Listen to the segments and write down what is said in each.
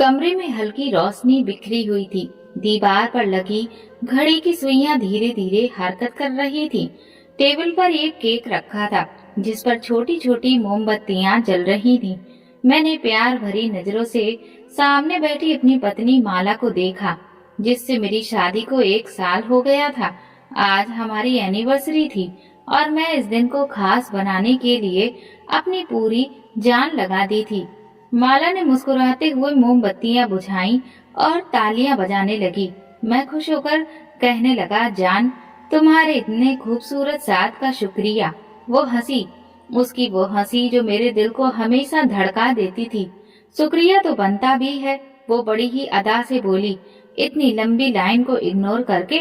कमरे में हल्की रोशनी बिखरी हुई थी। दीवार पर लगी घड़ी की सुइयां धीरे धीरे हरकत कर रही थी। टेबल पर एक केक रखा था जिस पर छोटी छोटी मोमबत्तियां जल रही थीं। मैंने प्यार भरी नजरों से सामने बैठी अपनी पत्नी माला को देखा, जिससे मेरी शादी को 1 साल हो गया था। आज हमारी एनिवर्सरी थी और मैं इस दिन को खास बनाने के लिए अपनी पूरी जान लगा दी थी। माला ने मुस्कुराते हुए मोमबत्तियां बुझाईं और तालियां बजाने लगी। मैं खुश होकर कहने लगा, जान, तुम्हारे इतने खूबसूरत साथ का शुक्रिया। वो हंसी, उसकी वो हंसी जो मेरे दिल को हमेशा धड़का देती थी। शुक्रिया तो बनता भी है, वो बड़ी ही अदा से बोली। इतनी लंबी लाइन को इग्नोर करके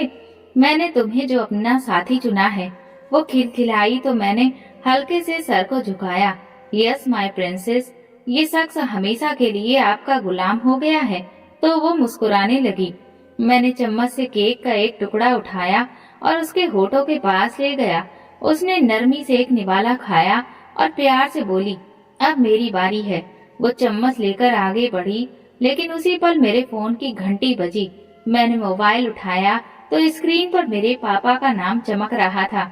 मैंने तुम्हें जो अपना साथी चुना है। वो खिलखिलाई तो मैंने हल्के से सर को झुकाया। यस माय प्रिंसेस, ये शख्स हमेशा के लिए आपका गुलाम हो गया है। तो वो मुस्कुराने लगी। मैंने चम्मच से केक का एक टुकड़ा उठाया और उसके होठों के पास ले गया। उसने नरमी से एक निवाला खाया और प्यार से बोली, अब मेरी बारी है। वो चम्मच लेकर आगे बढ़ी, लेकिन उसी पल मेरे फोन की घंटी बजी। मैंने मोबाइल उठाया तो स्क्रीन पर मेरे पापा का नाम चमक रहा था।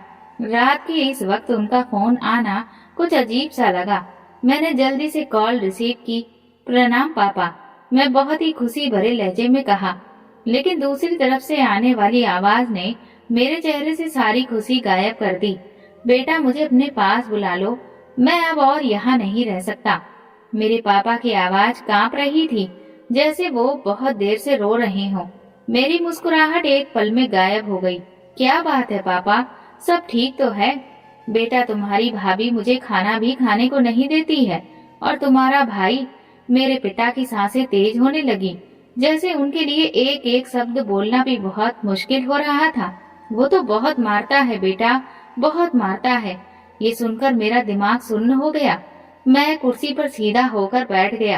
रात के इस वक्त उनका फोन आना कुछ अजीब सा लगा। मैंने जल्दी से कॉल रिसीव की। प्रणाम पापा, मैं बहुत ही खुशी भरे लहजे में कहा, लेकिन दूसरी तरफ से आने वाली आवाज ने मेरे चेहरे से सारी खुशी गायब कर दी। बेटा, मुझे अपने पास बुला लो, मैं अब और यहाँ नहीं रह सकता। मेरे पापा की आवाज कांप रही थी, जैसे वो बहुत देर से रो रहे हों। मेरी मुस्कुराहट एक पल में गायब हो गई। क्या बात है पापा, सब ठीक तो है? बेटा, तुम्हारी भाभी मुझे खाना भी खाने को नहीं देती है और तुम्हारा भाई। मेरे पिता की सांसें तेज होने लगी, जैसे उनके लिए एक एक शब्द बोलना भी बहुत मुश्किल हो रहा था। वो तो बहुत मारता है बेटा, बहुत मारता है। ये सुनकर मेरा दिमाग सुन्न हो गया। मैं कुर्सी पर सीधा होकर बैठ गया।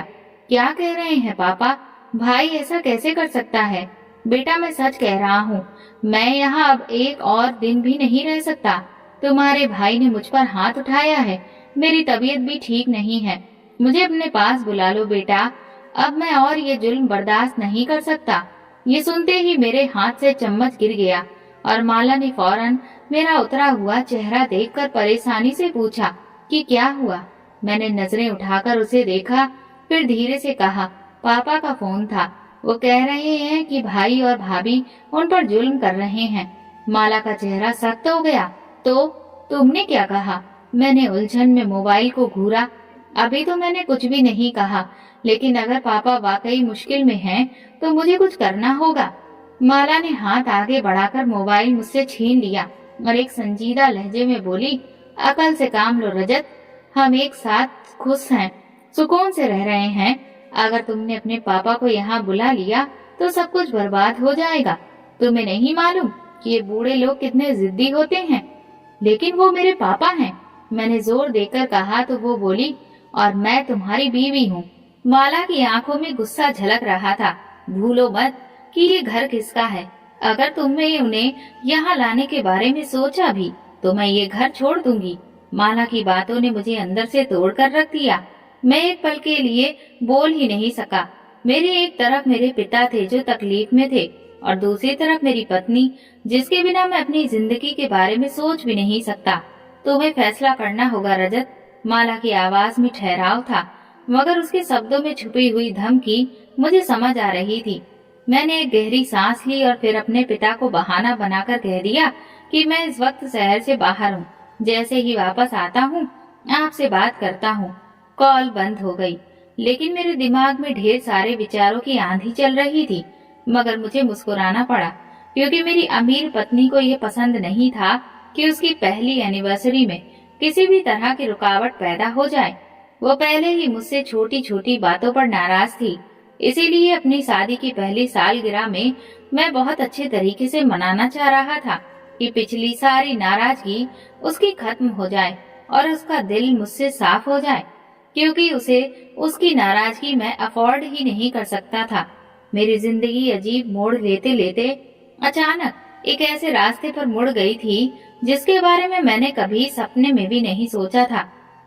क्या कह रहे हैं पापा? भाई ऐसा कैसे कर सकता है? बेटा, मैं सच कह रहा हूँ, मैं यहाँ अब एक और दिन भी नहीं रह सकता। तुम्हारे भाई ने मुझ पर हाथ उठाया है। मेरी तबीयत भी ठीक नहीं है। मुझे अपने पास बुला लो बेटा, अब मैं और ये जुल्म बर्दाश्त नहीं कर सकता। ये सुनते ही मेरे हाथ से चम्मच गिर गया और माला ने फौरन मेरा उतरा हुआ चेहरा देखकर परेशानी से पूछा कि क्या हुआ। मैंने नजरें उठाकर उसे देखा, फिर धीरे से कहा, पापा का फोन था। वो कह रहे हैं कि भाई और भाभी उन पर जुल्म कर रहे हैं। माला का चेहरा सख्त हो गया। तो तुमने क्या कहा? मैंने उलझन में मोबाइल को घूरा। अभी तो मैंने कुछ भी नहीं कहा, लेकिन अगर पापा वाकई मुश्किल में हैं, तो मुझे कुछ करना होगा। माला ने हाथ आगे बढ़ाकर मोबाइल मुझसे छीन लिया और एक संजीदा लहजे में बोली, अकल से काम लो रजत, हम एक साथ खुश हैं, सुकून से रह रहे हैं। अगर तुमने अपने पापा को यहाँ बुला लिया तो सब कुछ बर्बाद हो जाएगा। तुम्हें नहीं मालूम कि ये बूढ़े लोग कितने जिद्दी होते हैं? लेकिन वो मेरे पापा हैं, मैंने जोर देकर कहा तो वो बोली, और मैं तुम्हारी बीवी हूँ। माला की आंखों में गुस्सा झलक रहा था। भूलो मत कि ये घर किसका है। अगर तुमने उन्हें यहाँ लाने के बारे में सोचा भी तो मैं ये घर छोड़ दूंगी। माला की बातों ने मुझे अंदर से तोड़कर रख दिया। मैं एक पल के लिए बोल ही नहीं सका। मेरे एक तरफ मेरे पिता थे जो तकलीफ में थे, और दूसरी तरफ मेरी पत्नी, जिसके बिना मैं अपनी जिंदगी के बारे में सोच भी नहीं सकता। तुम्हें फैसला करना होगा रजत। माला की आवाज में ठहराव था, मगर उसके शब्दों में छुपी हुई धमकी मुझे समझ आ रही थी। मैंने एक गहरी सांस ली और फिर अपने पिता को बहाना बनाकर कह दिया कि मैं इस वक्त शहर से बाहर हूँ। जैसे ही वापस आता हूँ आपसे बात करता हूँ। कॉल बंद हो गई, लेकिन मेरे दिमाग में ढेर सारे विचारों की आंधी चल रही थी। मगर मुझे मुस्कुराना पड़ा, क्योंकि मेरी अमीर पत्नी को यह पसंद नहीं था कि उसकी पहली एनिवर्सरी में किसी भी तरह की रुकावट पैदा हो जाए। वो पहले ही मुझसे छोटी छोटी बातों पर नाराज थी, इसीलिए अपनी शादी की पहली सालगिरह में मैं बहुत अच्छे तरीके से मनाना चाह रहा था कि पिछली सारी नाराजगी उसकी खत्म हो जाए और उसका दिल मुझसे साफ हो जाए, क्योंकि उसे उसकी नाराजगी मैं अफोर्ड ही नहीं कर सकता था। मेरी जिंदगी अजीब मोड़ लेते लेते अचानक एक ऐसे रास्ते पर मुड़ गई थी जिसके बारे में मैंने कभी सपने में भी नहीं सोचा था।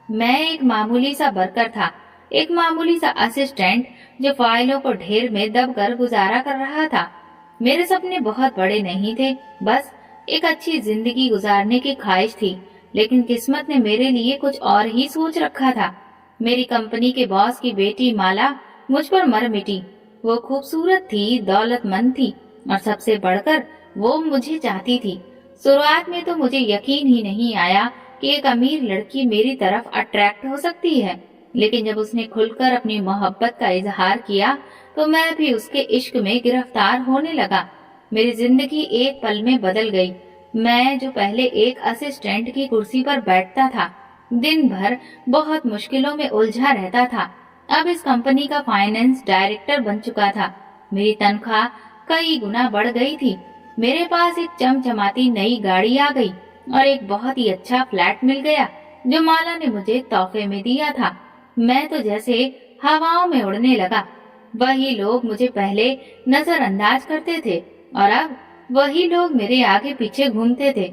मैं एक मामूली सा वर्कर था, एक मामूली सा असिस्टेंट जो फाइलों को ढेर में दबकर गुजारा कर रहा था। मेरे सपने बहुत बड़े नहीं थे, बस एक अच्छी जिंदगी गुजारने की ख्वाहिश थी, लेकिन किस्मत ने मेरे लिए कुछ और ही सोच रखा था। मेरी कंपनी के बॉस की बेटी माला मुझ पर मर मिटी। वो खूबसूरत थी, दौलतमंद थी और सबसे बढ़कर वो मुझे चाहती थी। शुरुआत में तो मुझे यकीन ही नहीं आया कि एक अमीर लड़की मेरी तरफ अट्रैक्ट हो सकती है, लेकिन जब उसने खुलकर अपनी मोहब्बत का इजहार किया तो मैं भी उसके इश्क में गिरफ्तार होने लगा। मेरी जिंदगी एक पल में बदल गई। मैं जो पहले एक असिस्टेंट की कुर्सी पर बैठता था, दिन भर बहुत मुश्किलों में उलझा रहता था, अब इस कंपनी का फाइनेंस डायरेक्टर बन चुका था। मेरी तनख्वाह कई गुना बढ़ गई थी। मेरे पास एक चमचमाती नई गाड़ी आ गई और एक बहुत ही अच्छा फ्लैट मिल गया जो माला ने मुझे तोहफे में दिया था। मैं तो जैसे हवाओं में उड़ने लगा। वही लोग मुझे पहले नजरअंदाज करते थे और अब वही लोग मेरे आगे पीछे घूमते थे।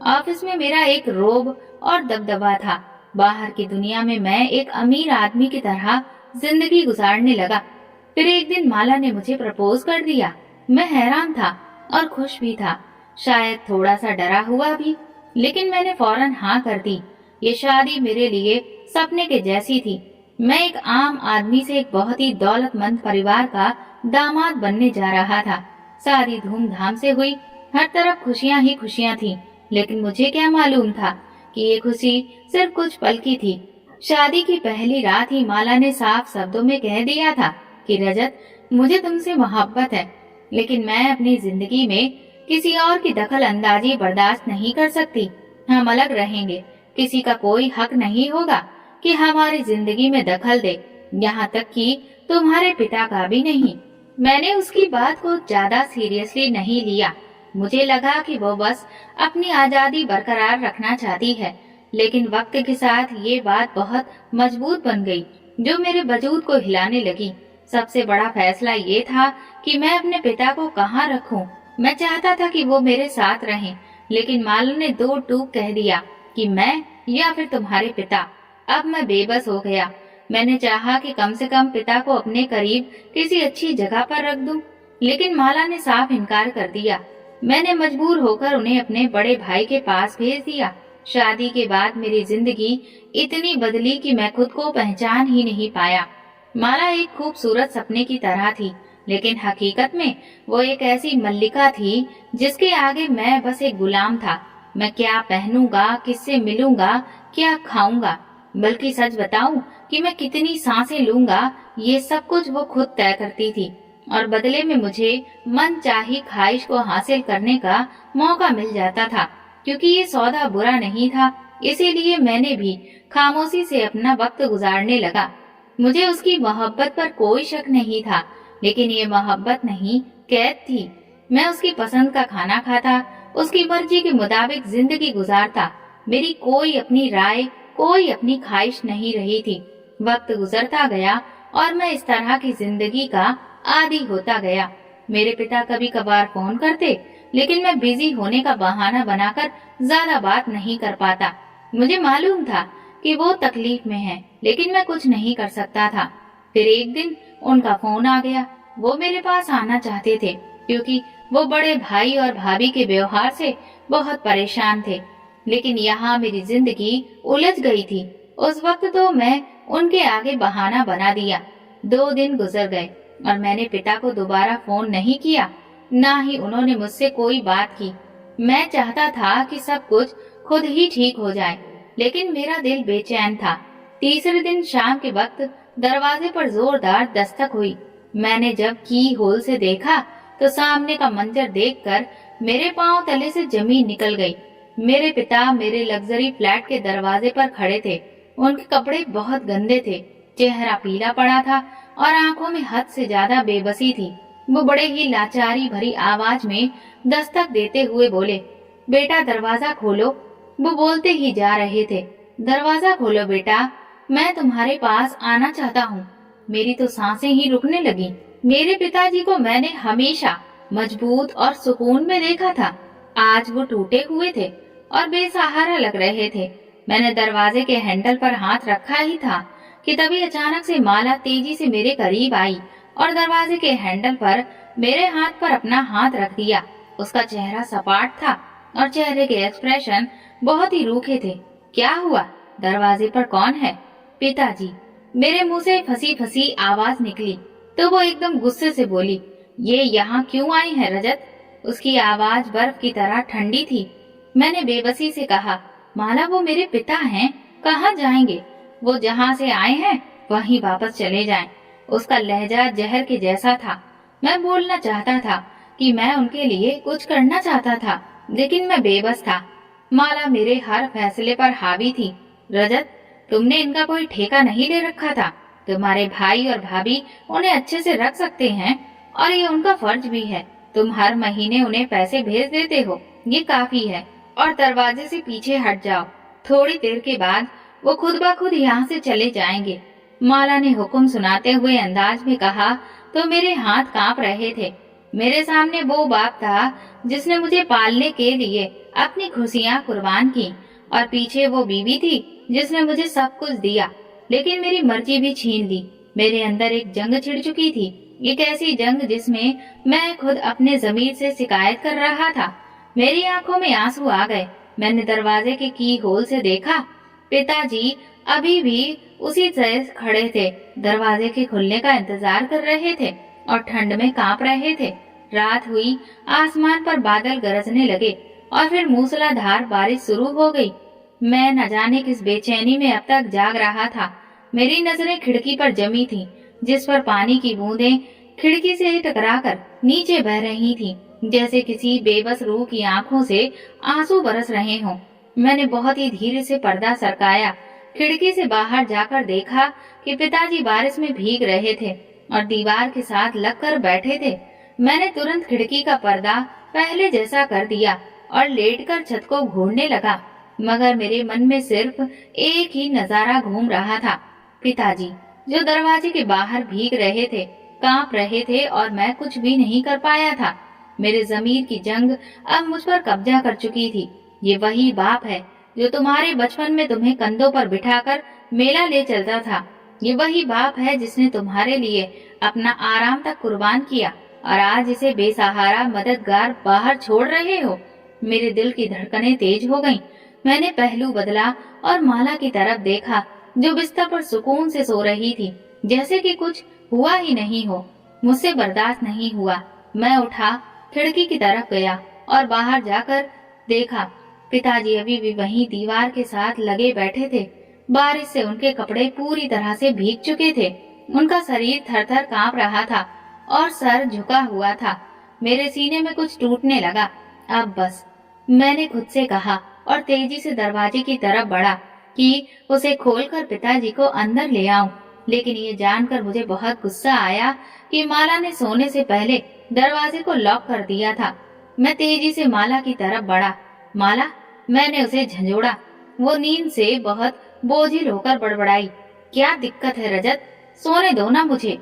ऑफिस में मेरा एक रोब और दबदबा था। बाहर की दुनिया में मैं एक अमीर आदमी की तरह जिंदगी गुजारने लगा। फिर एक दिन माला ने मुझे प्रपोज कर दिया। मैं हैरान था और खुश भी था, शायद थोड़ा सा डरा हुआ भी, लेकिन मैंने फौरन हाँ कर दी। ये शादी मेरे लिए सपने के जैसी थी। मैं एक आम आदमी से एक बहुत ही दौलतमंद परिवार का दामाद बनने जा रहा था। शादी धूमधाम से हुई, हर तरफ खुशियां ही खुशियां थी, लेकिन मुझे क्या मालूम था कि ये खुशी सिर्फ कुछ पल की थी। शादी की पहली रात ही माला ने साफ शब्दों में कह दिया था कि रजत, मुझे तुमसे मोहब्बत है, लेकिन मैं अपनी जिंदगी में किसी और की दखल अंदाजी बर्दाश्त नहीं कर सकती। हम अलग रहेंगे, किसी का कोई हक नहीं होगा कि हमारी जिंदगी में दखल दे, यहाँ तक कि तुम्हारे पिता का भी नहीं। मैंने उसकी बात को ज्यादा सीरियसली नहीं लिया। मुझे लगा कि वो बस अपनी आजादी बरकरार रखना चाहती है, लेकिन वक्त के साथ ये बात बहुत मजबूत बन गई, जो मेरे वजूद को हिलाने लगी। सबसे बड़ा फैसला ये था कि मैं अपने पिता को कहाँ रखूं। मैं चाहता था कि वो मेरे साथ रहें, लेकिन माला ने दो टूक कह दिया कि मैं या फिर तुम्हारे पिता। अब मैं बेबस हो गया। मैंने चाहा कि कम से कम पिता को अपने करीब किसी अच्छी जगह पर रख दूं, लेकिन माला ने साफ इनकार कर दिया। मैंने मजबूर होकर उन्हें अपने बड़े भाई के पास भेज दिया। शादी के बाद मेरी जिंदगी इतनी बदली कि मैं खुद को पहचान ही नहीं पाया। माला एक खूबसूरत सपने की तरह थी, लेकिन हकीकत में वो एक ऐसी मल्लिका थी जिसके आगे मैं बस एक गुलाम था। मैं क्या पहनूंगा, किससे मिलूंगा, क्या खाऊंगा, बल्कि सच बताऊं कि मैं कितनी सांसें लूंगा, ये सब कुछ वो खुद तय करती थी, और बदले में मुझे मन चाही ख्वाहिश को हासिल करने का मौका मिल जाता था। क्योंकि ये सौदा बुरा नहीं था, इसीलिए मैंने भी खामोशी से अपना वक्त गुजारने लगा। मुझे उसकी मोहब्बत पर कोई शक नहीं था, लेकिन ये मोहब्बत नहीं, कैद थी। मैं उसकी पसंद का खाना खाता, उसकी मर्जी के मुताबिक जिंदगी गुजारता। मेरी कोई अपनी राय, कोई अपनी ख्वाहिश नहीं रही थी। वक्त गुजरता गया और मैं इस तरह की जिंदगी का आदी होता गया। मेरे पिता कभी कभार फोन करते, लेकिन मैं बिजी होने का बहाना बनाकर ज्यादा बात नहीं कर पाता। मुझे मालूम था कि वो तकलीफ में है, लेकिन मैं कुछ नहीं कर सकता था। फिर एक दिन उनका फोन आ गया। वो मेरे पास आना चाहते थे, क्योंकि वो बड़े भाई और भाभी के व्यवहार से बहुत परेशान थे। लेकिन यहाँ मेरी जिंदगी उलझ गई थी। उस वक्त तो मैं उनके आगे बहाना बना दिया। 2 दिन गुजर गए और मैंने पिता को दोबारा फोन नहीं किया, ना ही उन्होंने मुझसे कोई बात की। मैं चाहता था कि सब कुछ खुद ही ठीक हो जाए, लेकिन मेरा दिल बेचैन था। तीसरे दिन शाम के वक्त दरवाजे पर जोरदार दस्तक हुई। मैंने जब की होल से देखा तो सामने का मंजर देखकर मेरे पांव तले से जमीन निकल गई। मेरे पिता मेरे लग्जरी फ्लैट के दरवाजे पर खड़े थे। उनके कपड़े बहुत गंदे थे, चेहरा पीला पड़ा था और आंखों में हद से ज्यादा बेबसी थी। वो बड़े ही लाचारी भरी आवाज में दस्तक देते हुए बोले, बेटा दरवाजा खोलो। वो बोलते ही जा रहे थे, दरवाजा खोलो बेटा, मैं तुम्हारे पास आना चाहता हूँ। मेरी तो सांसें ही रुकने लगी। मेरे पिताजी को मैंने हमेशा मजबूत और सुकून में देखा था। आज वो टूटे हुए थे और बेसहारा लग रहे थे। मैंने दरवाजे के हैंडल पर हाथ रखा ही था कि तभी अचानक से माला तेजी से मेरे करीब आई और दरवाजे के हैंडल पर मेरे हाथ पर अपना हाथ रख दिया। उसका चेहरा सपाट था और चेहरे के एक्सप्रेशन बहुत ही रूखे थे। क्या हुआ? दरवाजे पर कौन है? पिताजी। मेरे मुंह से फंसी फंसी आवाज निकली तो वो एकदम गुस्से से बोली, ये यहाँ क्यों आई है रजत? उसकी आवाज बर्फ की तरह ठंडी थी। मैंने बेबसी से कहा, माला वो मेरे पिता हैं, कहाँ जाएंगे? वो जहाँ से आए हैं वहीं वापस चले जाएं। उसका लहजा जहर के जैसा था। मैं बोलना चाहता था कि मैं उनके लिए कुछ करना चाहता था, लेकिन मैं बेबस था। माला मेरे हर फैसले पर हावी थी। रजत, तुमने इनका कोई ठेका नहीं ले रखा था। तुम्हारे भाई और भाभी उन्हें अच्छे से रख सकते हैं और ये उनका फर्ज भी है। तुम हर महीने उन्हें पैसे भेज देते हो, ये काफी है। और दरवाजे से पीछे हट जाओ। थोड़ी देर के बाद वो खुद ब खुद यहाँ से चले जाएंगे। माला ने हुक्म सुनाते हुए अंदाज में कहा तो मेरे हाथ कांप रहे थे। मेरे सामने वो बाप था जिसने मुझे पालने के लिए अपनी खुशियाँ कुर्बान की और पीछे वो बीवी थी जिसने मुझे सब कुछ दिया, लेकिन मेरी मर्जी भी छीन ली। मेरे अंदर एक जंग छिड़ चुकी थी, एक ऐसी जंग जिसमें मैं खुद अपने जमीर से शिकायत कर रहा था। मेरी आंखों में आंसू आ गए। मैंने दरवाजे के की होल से देखा। पिताजी अभी भी उसी तरह खड़े थे, दरवाजे के खुलने का इंतजार कर रहे थे और ठंड में कांप रहे थे। रात हुई, आसमान पर बादल गरजने लगे और फिर मूसलाधार बारिश शुरू हो गई। मैं न जाने किस बेचैनी में अब तक जाग रहा था। मेरी नजरें खिड़की पर जमी थीं, जिस पर पानी की बूंदें खिड़की से टकराकर नीचे बह रही थीं, जैसे किसी बेबस रूह की आंखों से आंसू बरस रहे हों। मैंने बहुत ही धीरे से पर्दा सरकाया। खिड़की से बाहर जाकर देखा कि पिताजी बारिश में भीग रहे थे और दीवार के साथ लगकर बैठे थे। मैंने तुरंत खिड़की का पर्दा पहले जैसा कर दिया और लेटकर छत को घूरने लगा, मगर मेरे मन में सिर्फ एक ही नजारा घूम रहा था। पिताजी जो दरवाजे के बाहर भीग रहे थे, कांप रहे थे और मैं कुछ भी नहीं कर पाया था। मेरे जमीर की जंग अब मुझ पर कब्जा कर चुकी थी। ये वही बाप है जो तुम्हारे बचपन में तुम्हें कंधों पर बिठाकर मेला ले चलता था। ये वही बाप है जिसने तुम्हारे लिए अपना आराम तक कुर्बान किया और आज इसे बेसहारा मददगार बाहर छोड़ रहे हो। मेरे दिल की धड़कनें तेज हो गईं। मैंने पहलू बदला और माला की तरफ देखा जो बिस्तर पर सुकून से सो रही थी, जैसे कि कुछ हुआ ही नहीं हो। मुझसे बर्दाश्त नहीं हुआ। मैं उठा, खिड़की की तरफ गया और बाहर जाकर देखा पिताजी अभी भी वहीं दीवार के साथ लगे बैठे थे। बारिश से उनके कपड़े पूरी तरह से भीग चुके थे। उनका शरीर थर-थर कांप रहा था और सर झुका हुआ था। मेरे सीने में कुछ टूटने लगा। अब बस, मैंने खुद से कहा और तेजी से दरवाजे की तरफ बढ़ा कि उसे खोलकर पिताजी को अंदर ले आऊं। लेकिन ये जानकर मुझे बहुत गुस्सा आया कि माला ने सोने से पहले दरवाजे को लॉक कर दिया था। मैं तेजी से माला की तरफ बढ़ा। माला, मैंने उसे झंझोड़ा। वो नींद से बहुत बोझिल होकर बड़बड़ाई, क्या दिक्कत है रजत? सोने दो ना मुझे।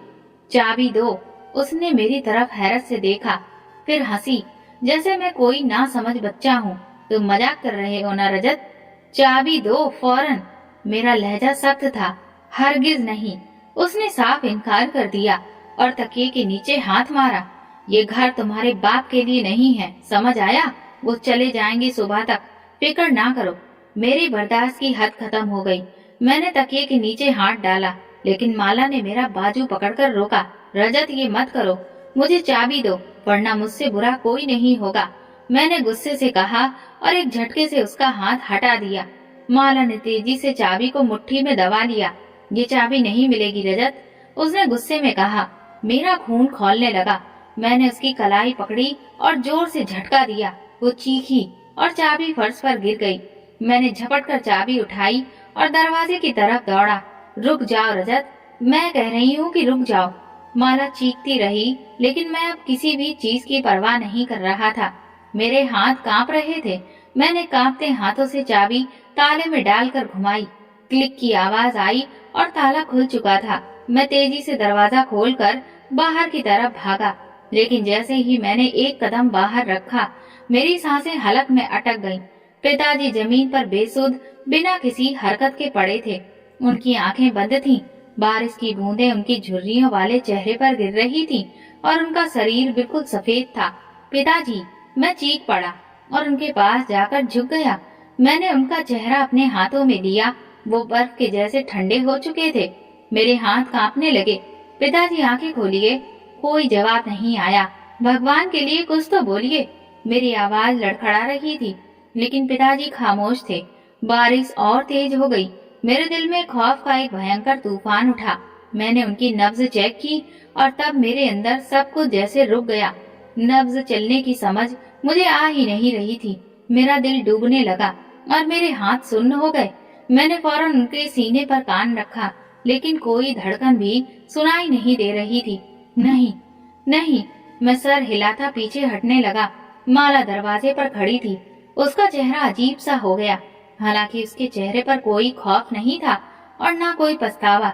चाबी दो। उसने मेरी तरफ हैरत से देखा, फिर हंसी, जैसे मैं कोई ना समझ बच्चा हूँ। तुम मजाक कर रहे हो ना रजत? चाबी दो फौरन। मेरा लहजा सख्त था। हरगिज नहीं। उसने साफ इनकार कर दिया और तकिए के नीचे हाथ मारा। ये घर तुम्हारे बाप के लिए नहीं है, समझ आया? वो चले जाएंगे सुबह तक, फिक्र ना करो। मेरी बर्दाश्त की हद खत्म हो गई। मैंने तकिए के नीचे हाथ डाला, लेकिन माला ने मेरा बाजू पकड़कर रोका। रजत, ये मत करो, मुझे चाबी दो, वरना मुझसे बुरा कोई नहीं होगा। मैंने गुस्से से कहा और एक झटके से उसका हाथ हटा दिया। माला ने तेजी से चाबी को मुट्ठी में दबा लिया। ये चाबी नहीं मिलेगी रजत, उसने गुस्से में कहा। मेरा खून खौलने लगा। मैंने उसकी कलाई पकड़ी और जोर से झटका दिया। वो चीखी और चाबी फर्श पर गिर गई। मैंने झपट कर चाबी उठाई और दरवाजे की तरफ दौड़ा। रुक जाओ रजत, मैं कह रही हूँ कि रुक जाओ। माला चीखती रही, लेकिन मैं अब किसी भी चीज की परवाह नहीं कर रहा था। मेरे हाथ कांप रहे थे। मैंने कांपते हाथों से चाबी ताले में डालकर घुमाई। क्लिक की आवाज आई और ताला खुल चुका था। मैं तेजी से दरवाजा खोलकर बाहर की तरफ भागा, लेकिन जैसे ही मैंने एक कदम बाहर रखा, मेरी सांसें हलक में अटक गईं। पिताजी जमीन पर बेसुध बिना किसी हरकत के पड़े थे। उनकी आंखें बंद थीं। बारिश की बूंदें उनकी झुर्रियों वाले चेहरे पर गिर रही थीं और उनका शरीर बिल्कुल सफेद था। पिताजी, मैं चीख पड़ा और उनके पास जाकर झुक गया। मैंने उनका चेहरा अपने हाथों में लिया। वो बर्फ के जैसे ठंडे हो चुके थे। मेरे हाथ कांपने लगे। पिताजी, आंखें खोलिए। कोई जवाब नहीं आया। भगवान के लिए कुछ तो बोलिए। मेरी आवाज लड़खड़ा रही थी, लेकिन पिताजी खामोश थे। बारिश और तेज हो गई। मेरे दिल में खौफ का एक भयंकर तूफान उठा। मैंने उनकी नब्ज चेक की और तब मेरे अंदर सब कुछ जैसे रुक गया। नब्ज चलने की समझ मुझे आ ही नहीं रही थी। मेरा दिल डूबने लगा और मेरे हाथ सुन्न हो गए। मैंने फौरन उनके सीने पर कान रखा, लेकिन कोई धड़कन भी सुनाई नहीं दे रही थी। नहीं, नहीं। मैं सर हिलाता पीछे हटने लगा। माला दरवाजे पर खड़ी थी। उसका चेहरा अजीब सा हो गया। हालांकि उसके चेहरे पर कोई खौफ नहीं था और ना कोई पछतावा।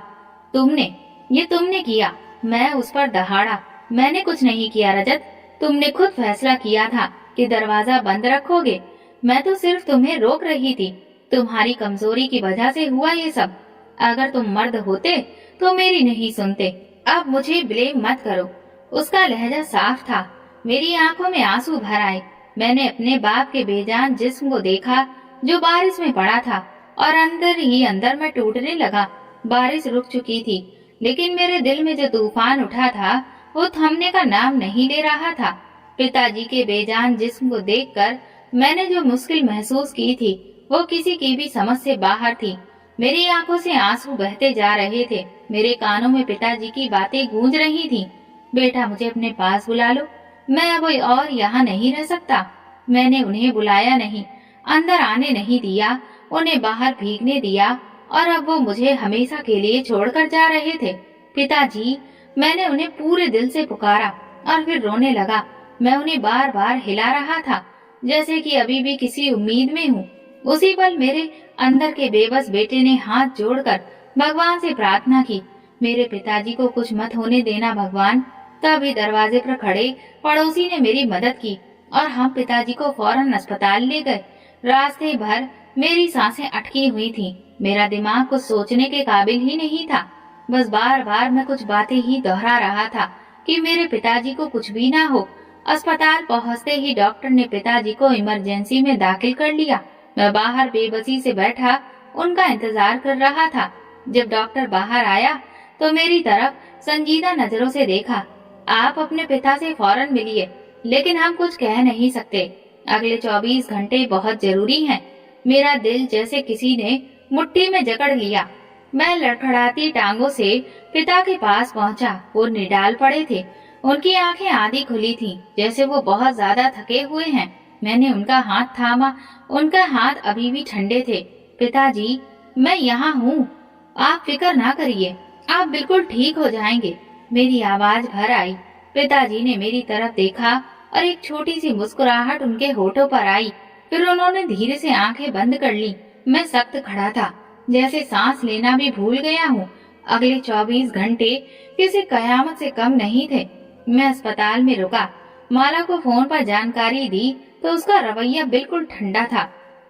ये तुमने किया। मैं उस पर दहाड़ा। मैंने कुछ नहीं किया रजत। तुमने खुद फैसला किया था कि दरवाजा बंद रखोगे। मैं तो सिर्फ तुम्हें रोक रही थी। तुम्हारी कमजोरी की वजह से हुआ ये सब। अगर तुम मर्द होते तो मेरी नहीं सुनते। अब मुझे ब्लेम मत करो। उसका लहजा साफ था। मेरी आंखों में आंसू भर आए। मैंने अपने बाप के बेजान जिस्म को देखा जो बारिश में पड़ा था और अंदर ही अंदर मैं टूटने लगा। बारिश रुक चुकी थी, लेकिन मेरे दिल में जो तूफान उठा था वो थमने का नाम नहीं ले रहा था। पिताजी के बेजान जिस्म को देखकर मैंने जो मुश्किल महसूस की थी वो किसी की भी समझ से बाहर थी। मेरी आंखों से आंसू बहते जा रहे थे। मेरे कानों में पिताजी की बातें गूंज रही थीं। बेटा, मुझे अपने पास बुला लो। मैं अब और यहाँ नहीं रह सकता। मैंने उन्हें बुलाया नहीं, अंदर आने नहीं दिया, उन्हें बाहर भीगने दिया और अब वो मुझे हमेशा के लिए छोड़कर जा रहे थे। पिताजी, मैंने उन्हें पूरे दिल से पुकारा और फिर रोने लगा। मैं उन्हें बार बार हिला रहा था, जैसे कि अभी भी किसी उम्मीद में हूँ। उसी पल मेरे अंदर के बेबस बेटे ने हाथ जोड़कर भगवान से प्रार्थना की, मेरे पिताजी को कुछ मत होने देना भगवान। तभी दरवाजे पर खड़े पड़ोसी ने मेरी मदद की और हम पिताजी को फौरन अस्पताल ले गए। रास्ते भर मेरी सांसें अटकी हुई थीं। मेरा दिमाग कुछ सोचने के काबिल ही नहीं था। बस बार बार मैं कुछ बातें ही दोहरा रहा था कि मेरे पिताजी को कुछ भी ना हो। अस्पताल पहुंचते ही डॉक्टर ने पिताजी को इमरजेंसी में दाखिल कर लिया। मैं बाहर बेबसी से बैठा उनका इंतजार कर रहा था। जब डॉक्टर बाहर आया तो मेरी तरफ संजीदा नजरों से देखा। आप अपने पिता से फौरन मिलिए, लेकिन हम कुछ कह नहीं सकते। अगले 24 घंटे बहुत जरूरी हैं। मेरा दिल जैसे किसी ने मुट्ठी में जकड़ लिया। मैं लड़खड़ाती टांगों से पिता के पास पहुंचा। वो निडाल पड़े थे। उनकी आंखें आधी खुली थीं, जैसे वो बहुत ज्यादा थके हुए हैं। मैंने उनका हाथ थामा। उनका हाथ अभी भी ठंडे थे। पिताजी, मैं यहाँ हूँ। आप फिक्र ना करिए, आप बिल्कुल ठीक हो जाएंगे। मेरी आवाज भर आई। पिताजी ने मेरी तरफ देखा और एक छोटी सी मुस्कुराहट उनके होठों पर आई। फिर उन्होंने धीरे से आंखें बंद कर ली। मैं सख्त खड़ा था, जैसे सांस लेना भी भूल गया हूँ। अगले 24 घंटे किसी कयामत से कम नहीं थे। मैं अस्पताल में रुका, माला को फोन पर जानकारी दी तो उसका रवैया बिल्कुल ठंडा था।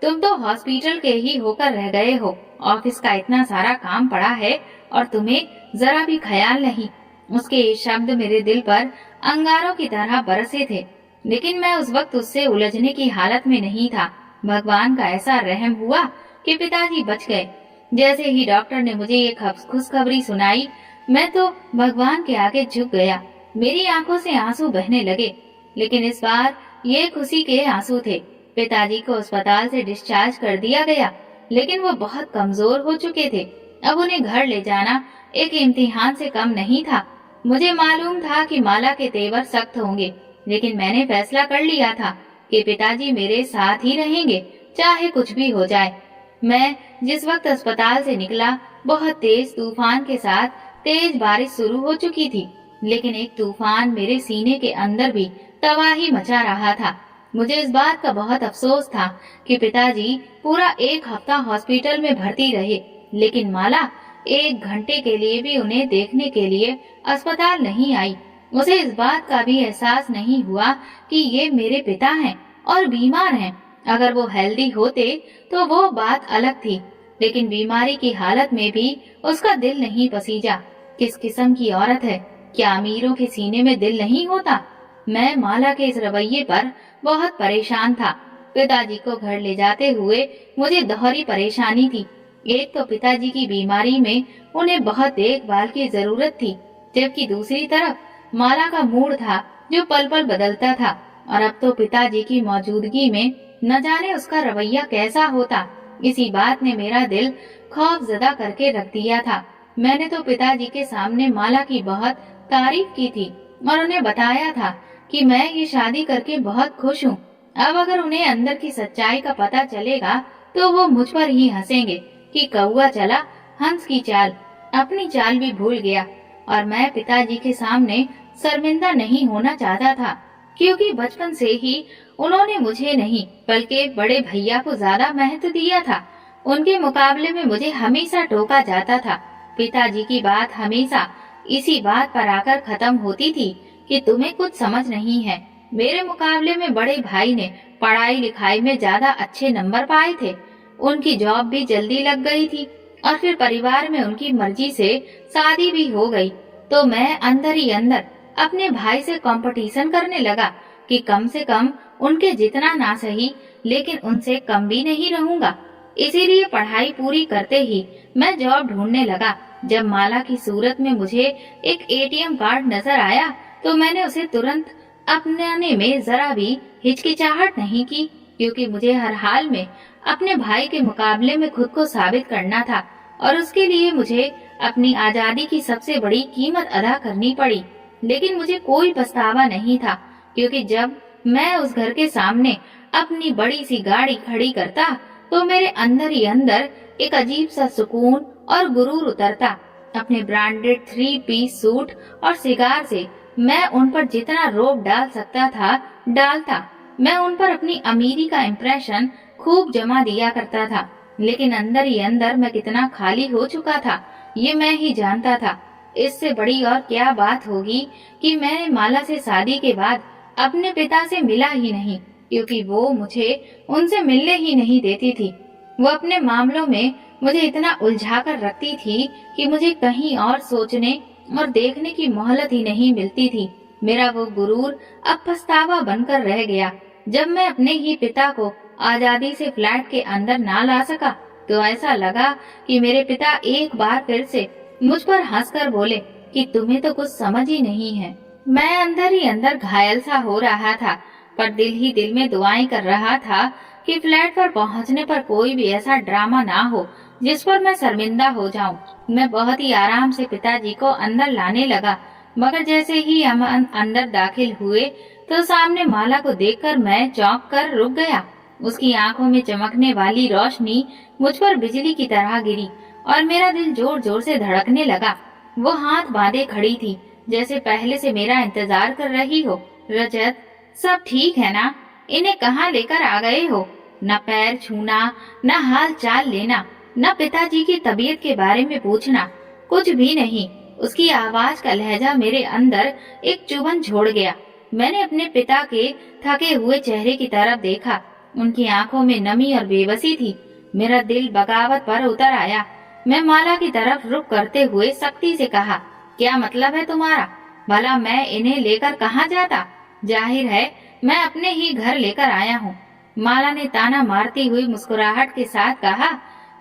तुम तो हॉस्पिटल के ही होकर रह गए हो। ऑफिस का इतना सारा काम पड़ा है और तुम्हें जरा भी ख्याल नहीं। उसके ये शब्द मेरे दिल पर अंगारों की तरह बरसे थे, लेकिन मैं उस वक्त उससे उलझने की हालत में नहीं था। भगवान का ऐसा रहम हुआ कि पिताजी बच गए। जैसे ही डॉक्टर ने मुझे ये खुशखबरी सुनाई, मैं तो भगवान के आगे झुक गया। मेरी आंखों से आंसू बहने लगे, लेकिन इस बार ये खुशी के आंसू थे। पिताजी को अस्पताल से डिस्चार्ज कर दिया गया, लेकिन वो बहुत कमजोर हो चुके थे। अब उन्हें घर ले जाना एक इम्तिहान से कम नहीं था। मुझे मालूम था कि माला के तेवर सख्त होंगे, लेकिन मैंने फैसला कर लिया था कि पिताजी मेरे साथ ही रहेंगे, चाहे कुछ भी हो जाए। मैं जिस वक्त अस्पताल से निकला, बहुत तेज तूफान के साथ तेज बारिश शुरू हो चुकी थी, लेकिन एक तूफान मेरे सीने के अंदर भी तबाही मचा रहा था। मुझे इस बात का बहुत अफसोस था कि पिताजी पूरा 1 हफ्ता हॉस्पिटल में भर्ती रहे, लेकिन माला 1 घंटे के लिए भी उन्हें देखने के लिए अस्पताल नहीं आई। उसे इस बात का भी एहसास नहीं हुआ कि ये मेरे पिता हैं और बीमार हैं। अगर वो हेल्दी होते तो वो बात अलग थी, लेकिन बीमारी की हालत में भी उसका दिल नहीं पसीजा। किस किस्म की औरत है, क्या अमीरों के सीने में दिल नहीं होता? मैं माला के इस रवैये पर बहुत परेशान था। पिताजी को घर ले जाते हुए मुझे दोहरी परेशानी थी। एक तो पिताजी की बीमारी में उन्हें बहुत देखभाल की जरूरत थी, जबकि दूसरी तरफ माला का मूड था जो पल पल बदलता था, और अब तो पिताजी की मौजूदगी में न जाने उसका रवैया कैसा होता। इसी बात ने मेरा दिल खौफजदा करके रख दिया था। मैंने तो पिताजी के सामने माला की बहुत तारीफ की थी और उन्हें बताया था कि मैं ये शादी करके बहुत खुश हूँ। अब अगर उन्हें अंदर की सच्चाई का पता चलेगा तो वो मुझ पर ही हंसेंगे कि कौआ चला हंस की चाल, अपनी चाल भी भूल गया। और मैं पिताजी के सामने शर्मिंदा नहीं होना चाहता था, क्योंकि बचपन से ही उन्होंने मुझे नहीं बल्कि बड़े भैया को ज्यादा महत्व दिया था। उनके मुकाबले में मुझे हमेशा टोका जाता था। पिताजी की बात हमेशा इसी बात पर आकर खत्म होती थी कि तुम्हें कुछ समझ नहीं है। मेरे मुकाबले में बड़े भाई ने पढ़ाई लिखाई में ज्यादा अच्छे नंबर पाए थे, उनकी जॉब भी जल्दी लग गई थी और फिर परिवार में उनकी मर्जी से शादी भी हो गई। तो मैं अंदर ही अंदर अपने भाई से कंपटीशन करने लगा कि कम से कम उनके जितना ना सही लेकिन उनसे कम भी नहीं रहूंगा। इसीलिए पढ़ाई पूरी करते ही मैं जॉब ढूंढने लगा। जब माला की सूरत में मुझे एक एटीएम कार्ड नजर आया तो मैंने उसे तुरंत अपनाने में जरा भी हिचकिचाहट नहीं की, क्योंकि मुझे हर हाल में अपने भाई के मुकाबले में खुद को साबित करना था और उसके लिए मुझे अपनी आजादी की सबसे बड़ी कीमत अदा करनी पड़ी। लेकिन मुझे कोई पछतावा नहीं था, क्योंकि जब मैं उस घर के सामने अपनी बड़ी सी गाड़ी खड़ी करता तो मेरे अंदर ही अंदर एक अजीब सा सुकून और गुरूर उतरता। अपने ब्रांडेड 3 पीस सूट और सिगार से मैं उन पर जितना रोब डाल सकता था डालता। मैं उन पर अपनी अमीरी का इम्प्रेशन खूब जमा दिया करता था, लेकिन अंदर ही अंदर मैं कितना खाली हो चुका था ये मैं ही जानता था। इससे बड़ी और क्या बात होगी कि मैं माला से शादी के बाद अपने पिता से मिला ही नहीं, क्योंकि वो मुझे उनसे मिलने ही नहीं देती थी। वो अपने मामलों में मुझे इतना उलझा कर रखती थी कि मुझे कहीं और सोचने और देखने की मोहलत ही नहीं मिलती थी। मेरा वो गुरूर अब पछतावा बनकर रह गया। जब मैं अपने ही पिता को आजादी से फ्लैट के अंदर ना ला सका तो ऐसा लगा कि मेरे पिता एक बार फिर से मुझ पर हंसकर बोले कि तुम्हें तो कुछ समझ ही नहीं है। मैं अंदर ही अंदर घायल सा हो रहा था, पर दिल ही दिल में दुआएं कर रहा था कि फ्लैट पर पहुंचने पर कोई भी ऐसा ड्रामा ना हो जिस पर मैं शर्मिंदा हो जाऊं। मैं बहुत ही आराम से पिताजी को अंदर लाने लगा, मगर जैसे ही हम अंदर दाखिल हुए तो सामने माला को देखकर मैं चौंक कर रुक गया। उसकी आंखों में चमकने वाली रोशनी मुझ पर बिजली की तरह गिरी और मेरा दिल जोर जोर से धड़कने लगा। वो हाथ बांधे खड़ी थी, जैसे पहले से मेरा इंतजार कर रही हो। रजत, सब ठीक है ना? इन्हें कहाँ लेकर आ गए हो? न पैर छूना, न हाल चाल लेना, न पिताजी की तबीयत के बारे में पूछना, कुछ भी नहीं। उसकी आवाज का लहजा मेरे अंदर एक चुभन छोड़ गया। मैंने अपने पिता के थके हुए चेहरे की तरफ देखा। उनकी आंखों में नमी और बेबसी थी। मेरा दिल बगावत पर उतर आया। मैं माला की तरफ रुख करते हुए सख्ती से कहा, क्या मतलब है तुम्हारा? भला मैं इन्हें लेकर कहाँ जाता? जाहिर है मैं अपने ही घर लेकर आया हूँ। माला ने ताना मारती हुई मुस्कुराहट के साथ कहा,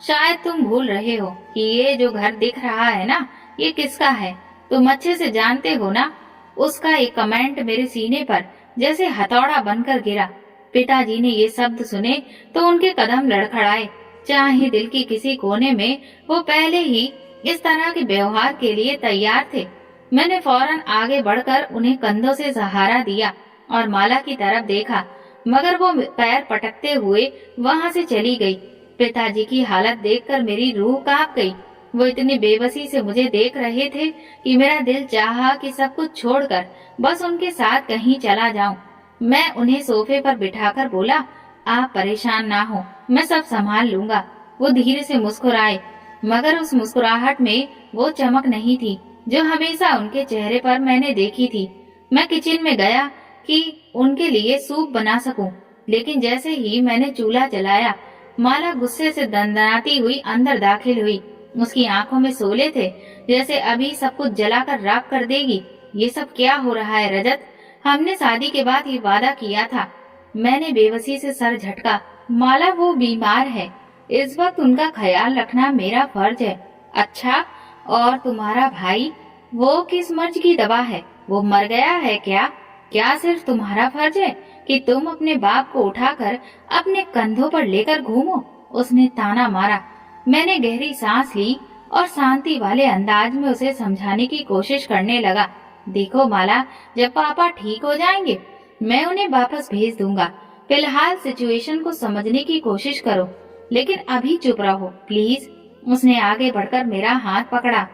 शायद तुम भूल रहे हो कि ये जो घर दिख रहा है ना, ये किसका है? तुम अच्छे से जानते हो ना? उसका एक कमेंट मेरे सीने पर जैसे हथौड़ा बनकर गिरा। पिताजी ने ये शब्द सुने तो उनके कदम लड़खड़ाए। चाहे दिल की किसी कोने में वो पहले ही इस तरह के व्यवहार के लिए तैयार थे। मैंने फौरन आगे बढ़कर उन्हें कंधों से सहारा दिया और माला की तरफ देखा, मगर वो पैर पटकते हुए वहाँ से चली गई। पिताजी की हालत देखकर मेरी रूह कांप गई। वो इतनी बेबसी से मुझे देख रहे थे कि मेरा दिल चाहा कि सब कुछ छोड़कर बस उनके साथ कहीं चला जाऊं। मैं उन्हें सोफे पर बिठाकर बोला, आप परेशान ना हो, मैं सब संभाल लूंगा। वो धीरे से मुस्कुराए, मगर उस मुस्कुराहट में वो चमक नहीं थी जो हमेशा उनके चेहरे पर मैंने देखी थी। मैं किचन में गया कि उनके लिए सूप बना सकूं, लेकिन जैसे ही मैंने चूल्हा जलाया माला गुस्से से दंदनाती हुई अंदर दाखिल हुई। उसकी आंखों में शोले थे, जैसे अभी सब कुछ जलाकर राख कर देगी। ये सब क्या हो रहा है रजत? हमने शादी के बाद ये वादा किया था। मैंने बेबसी से सर झटका। माला, वो बीमार है, इस वक्त उनका ख्याल रखना मेरा फर्ज है। अच्छा, और तुम्हारा भाई, वो किस मर्ज की दवा है? वो मर गया है क्या? क्या सिर्फ तुम्हारा फर्ज है कि तुम अपने बाप को उठाकर अपने कंधों पर लेकर घूमो? उसने ताना मारा। मैंने गहरी सांस ली और शांति वाले अंदाज में उसे समझाने की कोशिश करने लगा। देखो माला, जब पापा ठीक हो जाएंगे मैं उन्हें वापस भेज दूंगा। फिलहाल सिचुएशन को समझने की कोशिश करो, लेकिन अभी चुप रहो प्लीज। उसने आगे बढ़कर मेरा हाथ पकड़ा।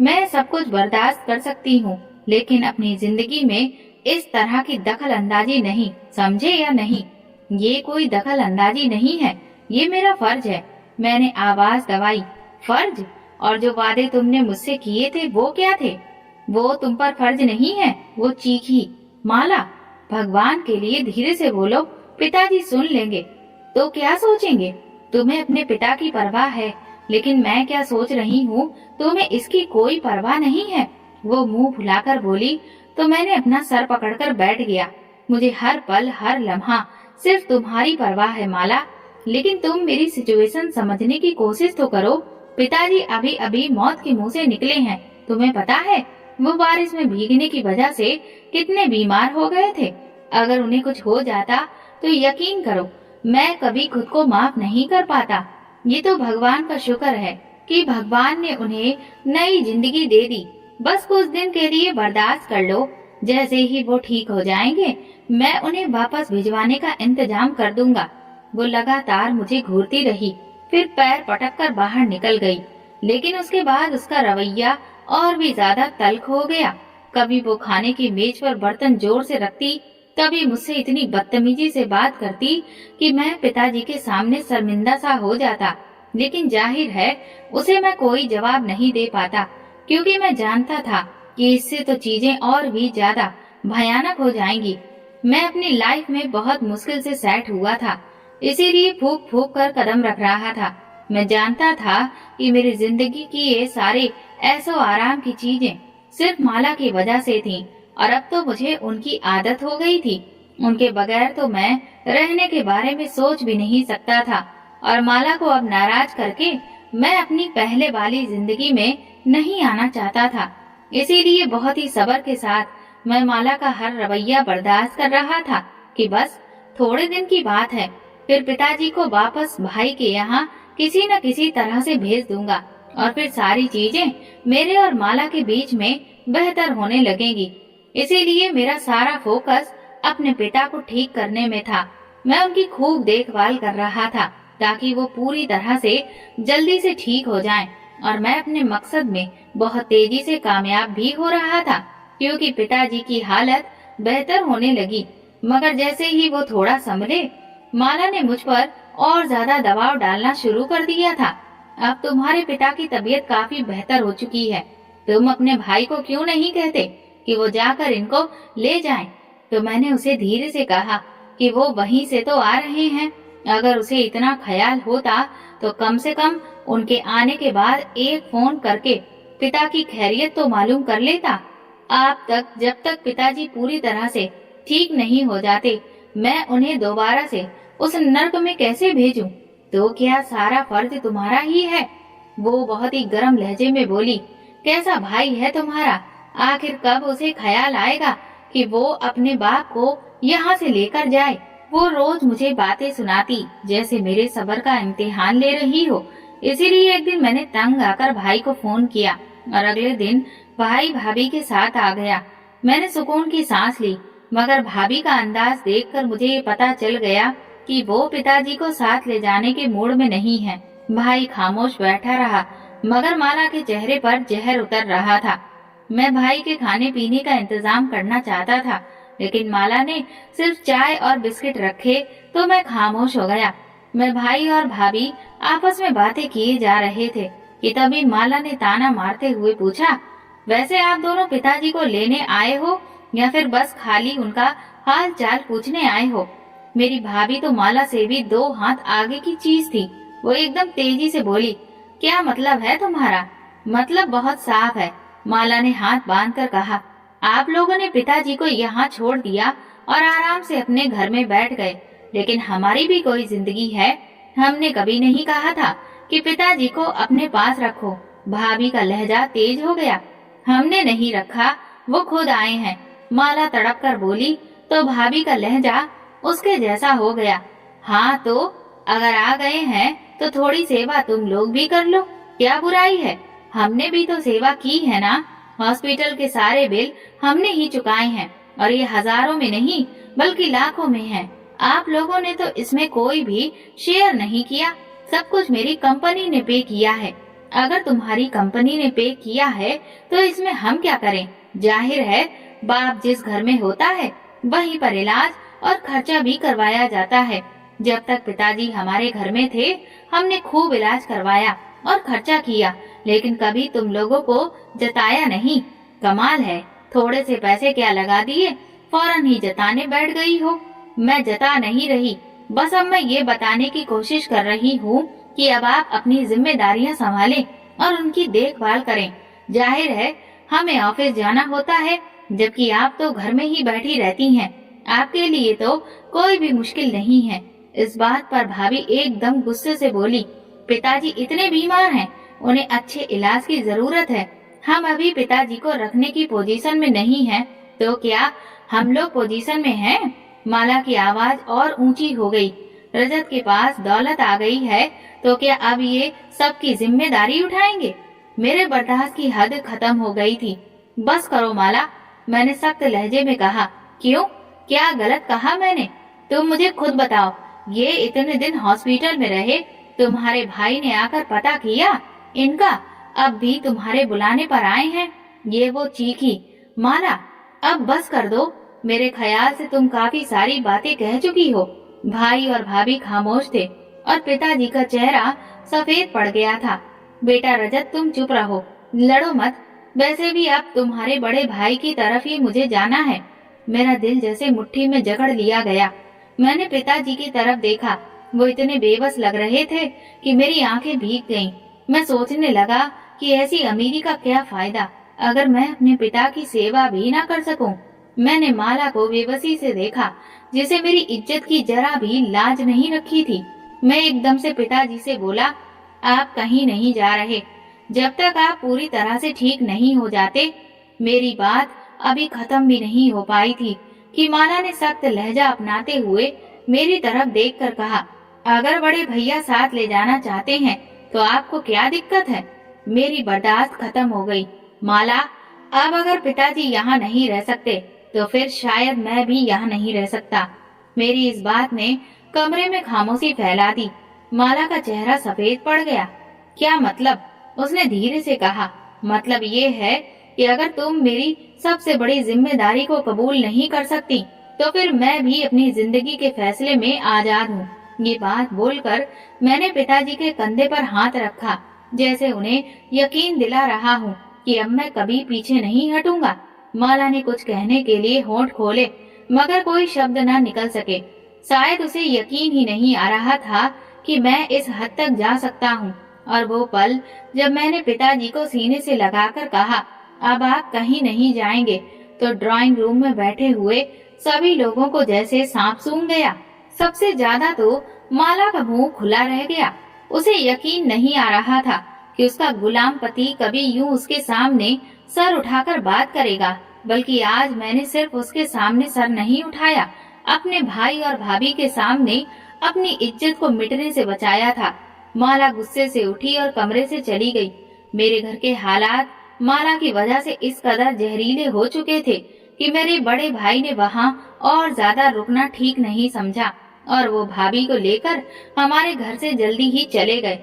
मैं सब कुछ बर्दाश्त कर सकती हूँ, लेकिन अपनी जिंदगी में इस तरह की दखल अंदाजी नहीं, समझे या नहीं? ये कोई दखल अंदाजी नहीं है, ये मेरा फर्ज है। मैंने आवाज दबाई। फर्ज? और जो वादे तुमने मुझसे किए थे वो क्या थे? वो तुम पर फर्ज नहीं है। वो चीखी। माला, भगवान के लिए धीरे से बोलो, पिताजी सुन लेंगे तो क्या सोचेंगे? तुम्हें अपने पिता की परवाह है, लेकिन मैं क्या सोच रही हूँ तुम्हें इसकी कोई परवाह नहीं है। वो मुंह फुलाकर बोली तो मैंने अपना सर पकड़कर बैठ गया। मुझे हर पल हर लम्हा सिर्फ तुम्हारी परवाह है माला, लेकिन तुम मेरी सिचुएशन समझने की कोशिश तो करो। पिताजी अभी अभी मौत के मुंह से निकले हैं। तुम्हें पता है वो बारिश में भीगने की वजह से कितने बीमार हो गए थे? अगर उन्हें कुछ हो जाता तो यकीन करो मैं कभी खुद को माफ नहीं कर पाता। ये तो भगवान का शुक्र है कि भगवान ने उन्हें नई जिंदगी दे दी। बस कुछ दिन के लिए बर्दाश्त कर लो। जैसे ही वो ठीक हो जाएंगे मैं उन्हें वापस भिजवाने का इंतजाम कर दूंगा। वो लगातार मुझे घूरती रही, फिर पैर पटक कर बाहर निकल गई। लेकिन उसके बाद उसका रवैया और भी ज्यादा तल्ख हो गया। कभी वो खाने की मेज पर बर्तन जोर से रखती, कभी मुझसे इतनी बदतमीजी से बात करती कि मैं पिताजी के सामने शर्मिंदा सा हो जाता। लेकिन जाहिर है उसे मैं कोई जवाब नहीं दे पाता, क्योंकि मैं जानता था कि इससे तो चीजें और भी ज्यादा भयानक हो जाएंगी। मैं अपनी लाइफ में बहुत मुश्किल से सेट हुआ था, इसीलिए फूक फूक कर कदम रख रहा था। मैं जानता था कि मेरी जिंदगी की ये सारे ऐसो आराम की चीजें सिर्फ माला की वजह से थीं, और अब तो मुझे उनकी आदत हो गई थी। उनके बगैर तो मैं रहने के बारे में सोच भी नहीं सकता था, और माला को अब नाराज करके मैं अपनी पहले वाली जिंदगी में नहीं आना चाहता था। इसीलिए बहुत ही सब्र के साथ मैं माला का हर रवैया बर्दाश्त कर रहा था कि बस थोड़े दिन की बात है, फिर पिताजी को वापस भाई के यहाँ किसी न किसी तरह से भेज दूंगा, और फिर सारी चीजें मेरे और माला के बीच में बेहतर होने लगेंगी। इसीलिए मेरा सारा फोकस अपने पिता को ठीक करने में था। मैं उनकी खूब देखभाल कर रहा था ताकि वो पूरी तरह से जल्दी से ठीक हो जाएं, और मैं अपने मकसद में बहुत तेजी से कामयाब भी हो रहा था, क्योंकि पिताजी की हालत बेहतर होने लगी। मगर जैसे ही वो थोड़ा संभले, माला ने मुझ पर और ज्यादा दबाव डालना शुरू कर दिया था। अब तुम्हारे पिता की तबीयत काफी बेहतर हो चुकी है, तुम अपने भाई को क्यों नहीं कहते कि वो जाकर इनको ले जाएं? तो मैंने उसे धीरे से कहा कि वो वहीं से तो आ रहे हैं। अगर उसे इतना ख्याल होता तो कम से कम उनके आने के बाद एक फोन करके पिता की खैरियत तो मालूम कर लेता। आप तक जब तक पिताजी पूरी तरह से ठीक नहीं हो जाते, मैं उन्हें दोबारा से उस नर्क में कैसे भेजूं? तो क्या सारा फर्ज तुम्हारा ही है? वो बहुत ही गर्म लहजे में बोली। कैसा भाई है तुम्हारा? आखिर कब उसे ख्याल आएगा कि वो अपने बाप को यहाँ से लेकर जाए? वो रोज मुझे बातें सुनाती जैसे मेरे सब्र का इम्तिहान ले रही हो। इसीलिए एक दिन मैंने तंग आकर भाई को फोन किया, और अगले दिन भाई भाभी के साथ आ गया। मैंने सुकून की सांस ली, मगर भाभी का अंदाज देखकर मुझे ये पता चल गया कि वो पिताजी को साथ ले जाने के मूड में नहीं है। भाई खामोश बैठा रहा, मगर माला के चेहरे पर जहर उतर रहा था। मैं भाई के खाने पीने का इंतजाम करना चाहता था, लेकिन माला ने सिर्फ चाय और बिस्किट रखे तो मैं खामोश हो गया। मैं भाई और भाभी आपस में बातें किए जा रहे थे कि तभी माला ने ताना मारते हुए पूछा, वैसे आप दोनों पिताजी को लेने आए हो या फिर बस खाली उनका हाल चाल पूछने आए हो? मेरी भाभी तो माला से भी 2 हाथ आगे की चीज थी। वो एकदम तेजी से बोली, क्या मतलब है तुम्हारा? मतलब बहुत साफ है, माला ने हाथ बांधकर कहा। आप लोगों ने पिताजी को यहाँ छोड़ दिया और आराम से अपने घर में बैठ गए, लेकिन हमारी भी कोई जिंदगी है। हमने कभी नहीं कहा था कि पिताजी को अपने पास रखो। भाभी का लहजा तेज हो गया। हमने नहीं रखा, वो खुद आए हैं, माला तड़प कर बोली। तो भाभी का लहजा उसके जैसा हो गया। हाँ तो अगर आ गए हैं तो थोड़ी सेवा तुम लोग भी कर लो, क्या बुराई है? हमने भी तो सेवा की है ना। हॉस्पिटल के सारे बिल हमने ही चुकाए हैं, और ये हजारों में नहीं बल्कि लाखों में है। आप लोगों ने तो इसमें कोई भी शेयर नहीं किया, सब कुछ मेरी कंपनी ने पे किया है। अगर तुम्हारी कंपनी ने पे किया है तो इसमें हम क्या करें? जाहिर है बाप जिस घर में होता है वहीं पर इलाज और खर्चा भी करवाया जाता है। जब तक पिताजी हमारे घर में थे हमने खूब इलाज करवाया और खर्चा किया, लेकिन कभी तुम लोगों को जताया नहीं। कमाल है, थोड़े से पैसे क्या लगा दिए, फौरन ही जताने बैठ गई हो। मैं जता नहीं रही, बस अब मैं ये बताने की कोशिश कर रही हूँ कि अब आप अपनी जिम्मेदारियाँ संभालें और उनकी देखभाल करें। जाहिर है हमें ऑफिस जाना होता है, जबकि आप तो घर में ही बैठी रहती हैं। आपके लिए तो कोई भी मुश्किल नहीं है। इस बात पर भाभी एकदम गुस्से से बोली, पिताजी इतने बीमार हैं, उन्हें अच्छे इलाज की जरूरत है। हम अभी पिताजी को रखने की पोजीशन में नहीं हैं, तो क्या हम लोग पोजीशन में हैं? माला की आवाज और ऊंची हो गई। रजत के पास दौलत आ गई है तो क्या अब ये सबकी जिम्मेदारी उठाएंगे? मेरे बर्दाश्त की हद खत्म हो गई थी। बस करो माला, मैंने सख्त लहजे में कहा। क्यों, क्या गलत कहा मैंने? तुम मुझे खुद बताओ। ये इतने दिन हॉस्पिटल में रहे, तुम्हारे भाई ने आकर पता किया इनका? अब भी तुम्हारे बुलाने पर आए हैं। ये वो चीखी। माला अब बस कर दो, मेरे ख्याल से तुम काफी सारी बातें कह चुकी हो। भाई और भाभी खामोश थे और पिताजी का चेहरा सफेद पड़ गया था। बेटा रजत तुम चुप रहो, लड़ो मत। वैसे भी अब तुम्हारे बड़े भाई की तरफ ही मुझे जाना है। मेरा दिल जैसे मुट्ठी में जकड़ लिया गया। मैंने पिताजी की तरफ देखा, वो इतने बेबस लग रहे थे कि मेरी आंखें भीग गईं। मैं सोचने लगा कि ऐसी अमीरी का क्या फायदा अगर मैं अपने पिता की सेवा भी ना कर सकूं। मैंने माला को बेबसी से देखा, जिसे मेरी इज्जत की जरा भी लाज नहीं रखी थी। मैं एकदम से पिताजी से बोला, आप कहीं नहीं जा रहे जब तक आप पूरी तरह से ठीक नहीं हो जाते। मेरी बात अभी खत्म भी नहीं हो पाई थी कि माला ने सख्त लहजा अपनाते हुए मेरी तरफ देखकर कहा, अगर बड़े भैया साथ ले जाना चाहते हैं तो आपको क्या दिक्कत है? मेरी बर्दाश्त खत्म हो गई। माला अब अगर पिताजी यहाँ नहीं रह सकते तो फिर शायद मैं भी यहाँ नहीं रह सकता। मेरी इस बात ने कमरे में खामोशी फैला दी। माला का चेहरा सफेद पड़ गया। क्या मतलब? उसने धीरे से कहा, मतलब ये है कि अगर तुम मेरी सबसे बड़ी जिम्मेदारी को कबूल नहीं कर सकती तो फिर मैं भी अपनी जिंदगी के फैसले में आजाद हूँ। ये बात बोलकर मैंने पिताजी के कंधे पर हाथ रखा, जैसे उन्हें यकीन दिला रहा हूँ कि अब मैं कभी पीछे नहीं हटूंगा। माला ने कुछ कहने के लिए होंठ खोले, मगर कोई शब्द न निकल सके। शायद उसे यकीन ही नहीं आ रहा था कि मैं इस हद तक जा सकता हूँ। और वो पल जब मैंने पिताजी को सीने से लगाकर कहा, अब आप कहीं नहीं जाएंगे, तो ड्राइंग रूम में बैठे हुए सभी लोगों को जैसे सांप सूंघ गया। सबसे ज्यादा तो माला का मुंह खुला रह गया। उसे यकीन नहीं आ रहा था कि उसका गुलाम पति कभी यूं उसके सामने सर उठाकर बात करेगा, बल्कि आज मैंने सिर्फ उसके सामने सर नहीं उठाया, अपने भाई और भाभी के सामने अपनी इज्जत को मिटने से बचाया था। माला गुस्से से उठी और कमरे से चली गई। मेरे घर के हालात माला की वजह से इस कदर जहरीले हो चुके थे कि मेरे बड़े भाई ने वहाँ और ज्यादा रुकना ठीक नहीं समझा और वो भाभी को लेकर हमारे घर से जल्दी ही चले गए।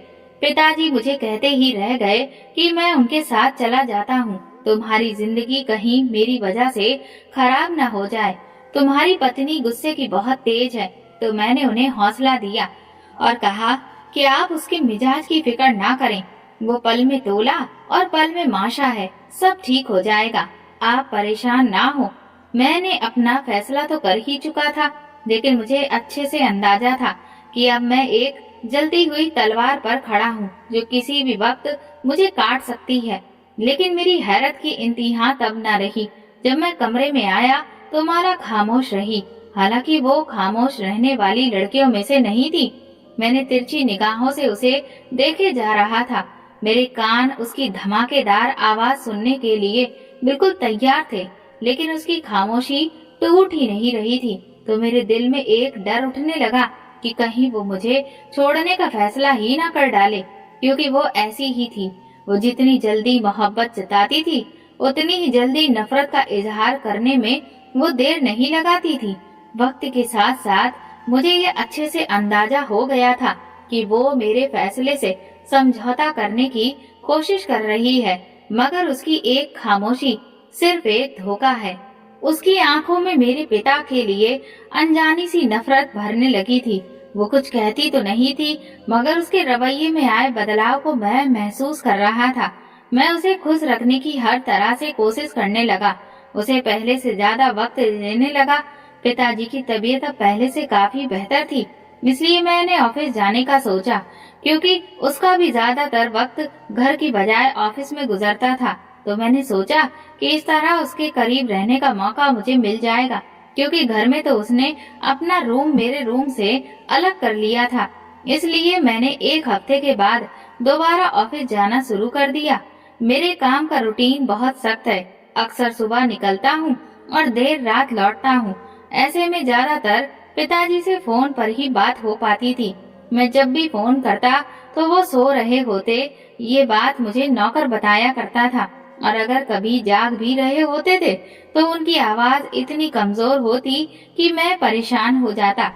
पिताजी मुझे कहते ही रह गए कि मैं उनके साथ चला जाता हूँ, तुम्हारी जिंदगी कहीं मेरी वजह से खराब न हो जाए। तुम्हारी पत्नी गुस्से की बहुत तेज है, तो मैंने उन्हें हौसला दिया और कहा कि आप उसके मिजाज की फिक्र ना करें, वो पल में तोला और पल में माशा है, सब ठीक हो जाएगा, आप परेशान ना हो। मैंने अपना फैसला तो कर ही चुका था। लेकिन मुझे अच्छे से अंदाजा था कि अब मैं एक जलती हुई तलवार पर खड़ा हूँ जो किसी भी वक्त मुझे काट सकती है। लेकिन मेरी हैरत की इंतहा तब न रही जब मैं कमरे में आया तो माला खामोश रही। हालांकि वो खामोश रहने वाली लड़कियों में से नहीं थी। मैंने तिरछी निगाहों से उसे देखे जा रहा था। मेरे कान उसकी धमाकेदार आवाज सुनने के लिए बिल्कुल तैयार थे, लेकिन उसकी खामोशी टूट ही नहीं रही थी। तो मेरे दिल में एक डर उठने लगा कि कहीं वो मुझे छोड़ने का फैसला ही ना कर डाले, क्योंकि वो ऐसी ही थी। वो जितनी जल्दी मोहब्बत जताती थी उतनी ही जल्दी नफरत का इजहार करने में वो देर नहीं लगाती थी। वक्त के साथ साथ मुझे ये अच्छे से अंदाजा हो गया था कि वो मेरे फैसले से समझौता करने की कोशिश कर रही है, मगर उसकी एक खामोशी सिर्फ एक धोखा है। उसकी आंखों में मेरे पिता के लिए अनजानी सी नफरत भरने लगी थी। वो कुछ कहती तो नहीं थी, मगर उसके रवैये में आए बदलाव को मैं महसूस कर रहा था। मैं उसे खुश रखने की हर तरह से कोशिश करने लगा, उसे पहले से ज्यादा वक्त देने लगा। पिताजी की तबीयत अब पहले से काफी बेहतर थी, इसलिए मैंने ऑफिस जाने का सोचा, क्योंकि उसका भी ज्यादातर वक्त घर की बजाय ऑफिस में गुजरता था। तो मैंने सोचा कि इस तरह उसके करीब रहने का मौका मुझे मिल जाएगा, क्योंकि घर में तो उसने अपना रूम मेरे रूम से अलग कर लिया था। इसलिए मैंने एक हफ्ते के बाद दोबारा ऑफिस जाना शुरू कर दिया। मेरे काम का रूटीन बहुत सख्त है। अक्सर सुबह निकलता हूँ और देर रात लौटता हूँ। ऐसे में ज्यादातर पिताजी से फोन पर ही बात हो पाती थी। मैं जब भी फोन करता तो वो सो रहे होते, ये बात मुझे नौकर बताया करता था। और अगर कभी जाग भी रहे होते थे तो उनकी आवाज इतनी कमजोर होती कि मैं परेशान हो जाता।